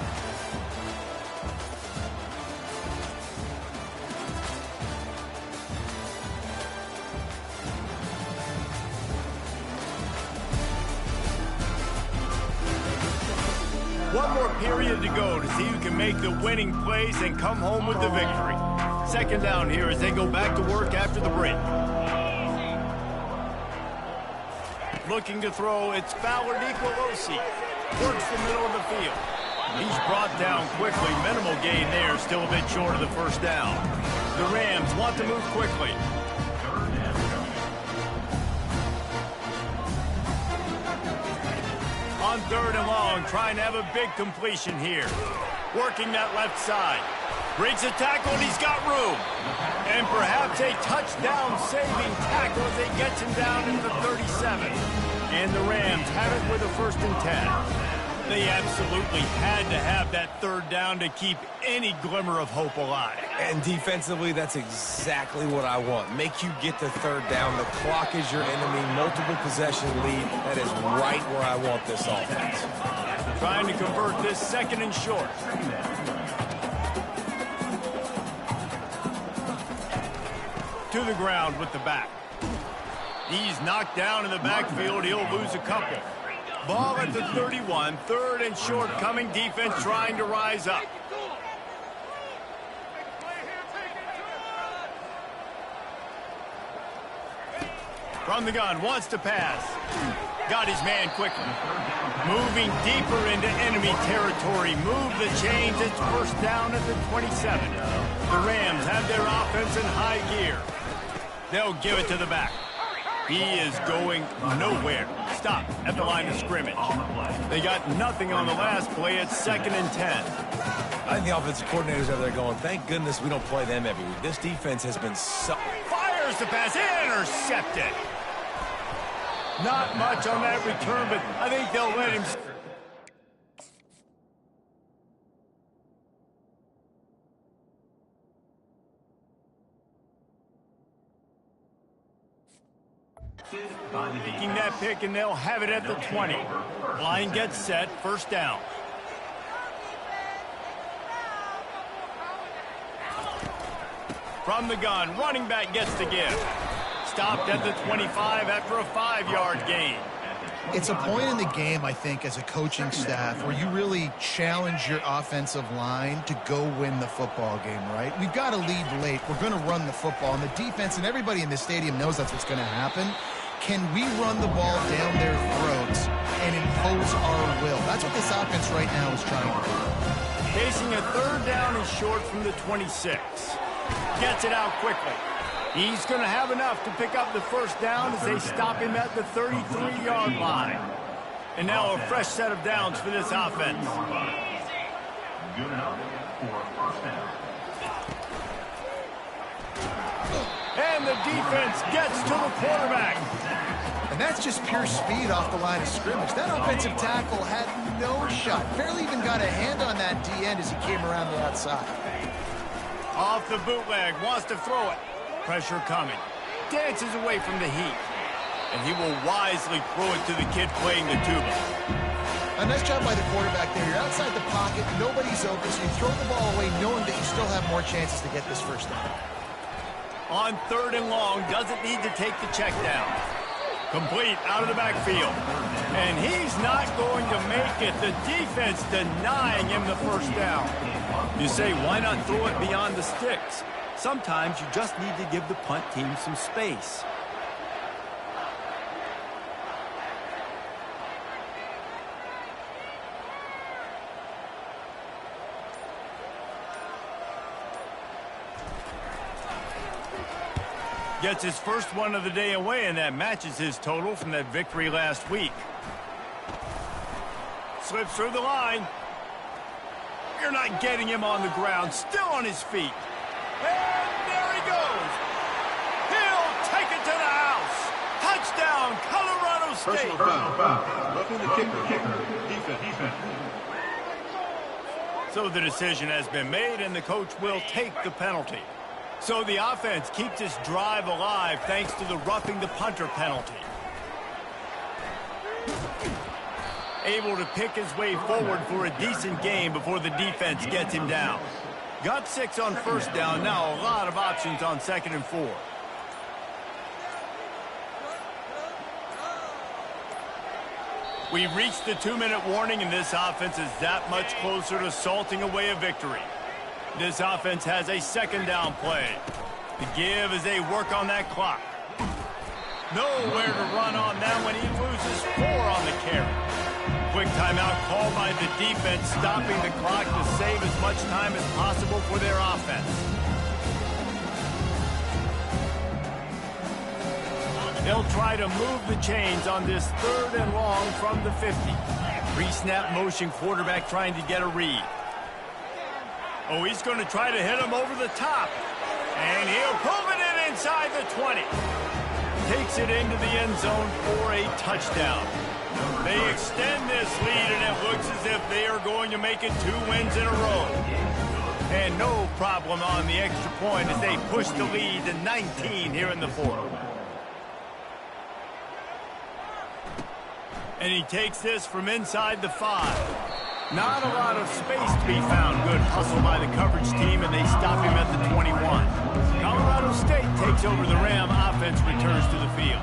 One more period to go to see who can make the winning plays and come home with the victory. 2nd down here as they go back to work after the break. Looking to throw, it's Fowler Nicolosi. Works the middle of the field. He's brought down quickly. Minimal gain there, still a bit short of the first down. The Rams want to move quickly. On 3rd and long, trying to have a big completion here. Working that left side. Breaks a tackle, and he's got room. And perhaps a touchdown-saving tackle as he gets him down into the 37. And the Rams have it with a 1st and 10. They absolutely had to have that 3rd down to keep any glimmer of hope alive. And defensively, that's exactly what I want. Make you get the 3rd down. The clock is your enemy. Multiple possession lead. That is right where I want this offense. Trying to convert this 2nd and short. To the ground with the back. He's knocked down in the backfield. He'll lose a couple. Ball at the 31. 3rd and short coming. Defense trying to rise up. From the gun. Wants to pass. Got his man quickly. Moving deeper into enemy territory. Move the chains. It's 1st down at the 27. The Rams have their offense in high gear. They'll give it to the back. He is going nowhere. Stop at the line of scrimmage. They got nothing on the last play. It's 2nd and 10. I think the offensive coordinators over there going, thank goodness we don't play them every week. This defense has been so... Fires the pass. Intercepted. Not much on that return, but I think they'll let him... Taking that pick, and they'll have it at the 20. Line gets set. 1st down. From the gun, running back gets the give. Stopped at the 25 after a 5-yard gain. It's a point in the game, I think, as a coaching staff where you really challenge your offensive line to go win the football game, right? We've got to lead late. We're going to run the football, and the defense and everybody in the stadium knows that's what's going to happen. Can we run the ball down their throats and impose our will? That's what this offense right now is trying to do. Facing a 3rd down and short from the 26. Gets it out quickly. He's going to have enough to pick up the 1st down as they stop him at the 33-yard line. And now a fresh set of downs for this offense. Good enough for a 1st down. And the defense gets to the quarterback. And that's just pure speed off the line of scrimmage. That offensive tackle had no shot. Barely even got a hand on that D-end as he came around the outside. Off the bootleg, wants to throw it. Pressure coming. Dances away from the heat. And he will wisely throw it to the kid playing the tuba. A nice job by the quarterback there. You're outside the pocket. Nobody's open, so you throw the ball away knowing that you still have more chances to get this 1st down. On 3rd and long, doesn't need to take the check down. Complete out of the backfield. And he's not going to make it. The defense denying him the 1st down. You say, why not throw it beyond the sticks? Sometimes you just need to give the punt team some space. Gets his 1st one of the day away, and that matches his total from that victory last week. Slips through the line. You're not getting him on the ground. Still on his feet. And there he goes. He'll take it to the house. Touchdown, Colorado State. Personal foul. Roughing the kicker. Defense. So the decision has been made, and the coach will take the penalty. So the offense keeps this drive alive thanks to the roughing the punter penalty. Able to pick his way forward for a decent game before the defense gets him down. Got 6 on 1st down. Now a lot of options on 2nd and 4. We've reached the 2-minute warning, and this offense is that much closer to salting away a victory. This offense has a 2nd down play. The give as they work on that clock. Nowhere to run on that when he loses 4 on the carry. Quick timeout called by the defense, stopping the clock to save as much time as possible for their offense. They'll try to move the chains on this 3rd and long from the 50. Pre-snap motion quarterback trying to get a read. Oh, he's going to try to hit him over the top. And he'll pull it in inside the 20. takes it into the end zone for a touchdown. They extend this lead, and it looks as if they are going to make it 2 wins in a row. And no problem on the extra point as they push the lead to 19 here in the fourth. And he takes this from inside the 5. Not a lot of space to be found. Good hustle by the coverage team, and they stop him at the 21. Colorado State takes over the Ram. Offense returns to the field.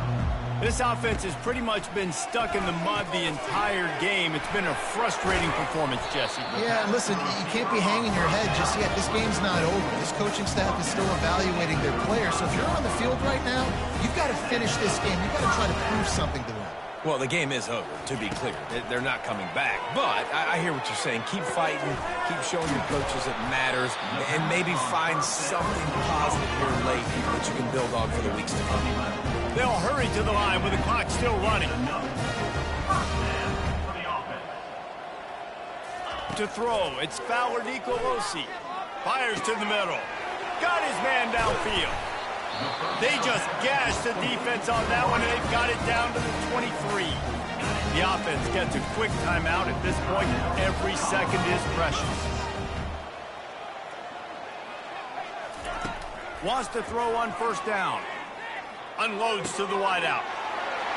This offense has pretty much been stuck in the mud the entire game. It's been a frustrating performance, Jesse. Yeah, listen, you can't be hanging your head just yet. This game's not over. This coaching staff is still evaluating their players. So if you're on the field right now, you've got to finish this game. You've got to try to prove something to them. Well, the game is over, to be clear. They're not coming back. But I hear what you're saying. Keep fighting. Keep showing your coaches it matters. And maybe find something positive here late that you can build on for the weeks to come. They'll hurry to the line with the clock still running. To throw, it's Fowler Nicolosi. Fires to the middle. Got his man downfield. They just gashed the defense on that one, and they've got it down to the 23. The offense gets a quick timeout. At this point, every second is precious. Wants to throw on first down. Unloads to the wideout.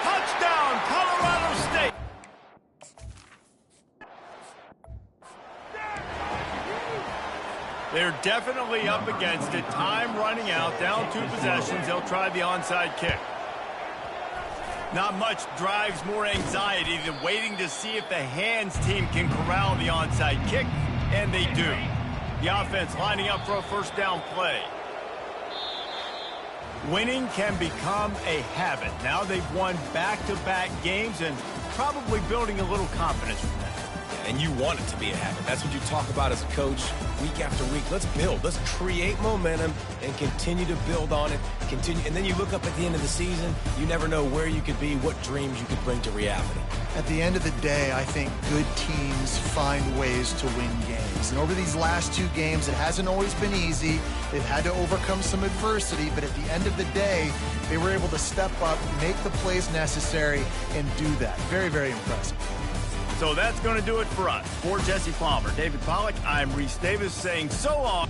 Touchdown, Colorado State! They're definitely up against it. Time running out, down 2 possessions. They'll try the onside kick. Not much drives more anxiety than waiting to see if the hands team can corral the onside kick, and they do. The offense lining up for a first down play. Winning can become a habit. Now they've won back-to-back games and probably building a little confidence from that. And you want it to be a habit. That's what you talk about as a coach week after week. Let's build. Let's create momentum and continue to build on it. And then you look up at the end of the season, you never know where you could be, what dreams you could bring to reality. At the end of the day, I think good teams find ways to win games. And over these last 2 games, it hasn't always been easy. They've had to overcome some adversity, but at the end of the day, they were able to step up, make the plays necessary, and do that. Very, very impressive. So that's going to do it for us. For Jesse Palmer, David Pollack, I'm Reese Davis saying so long.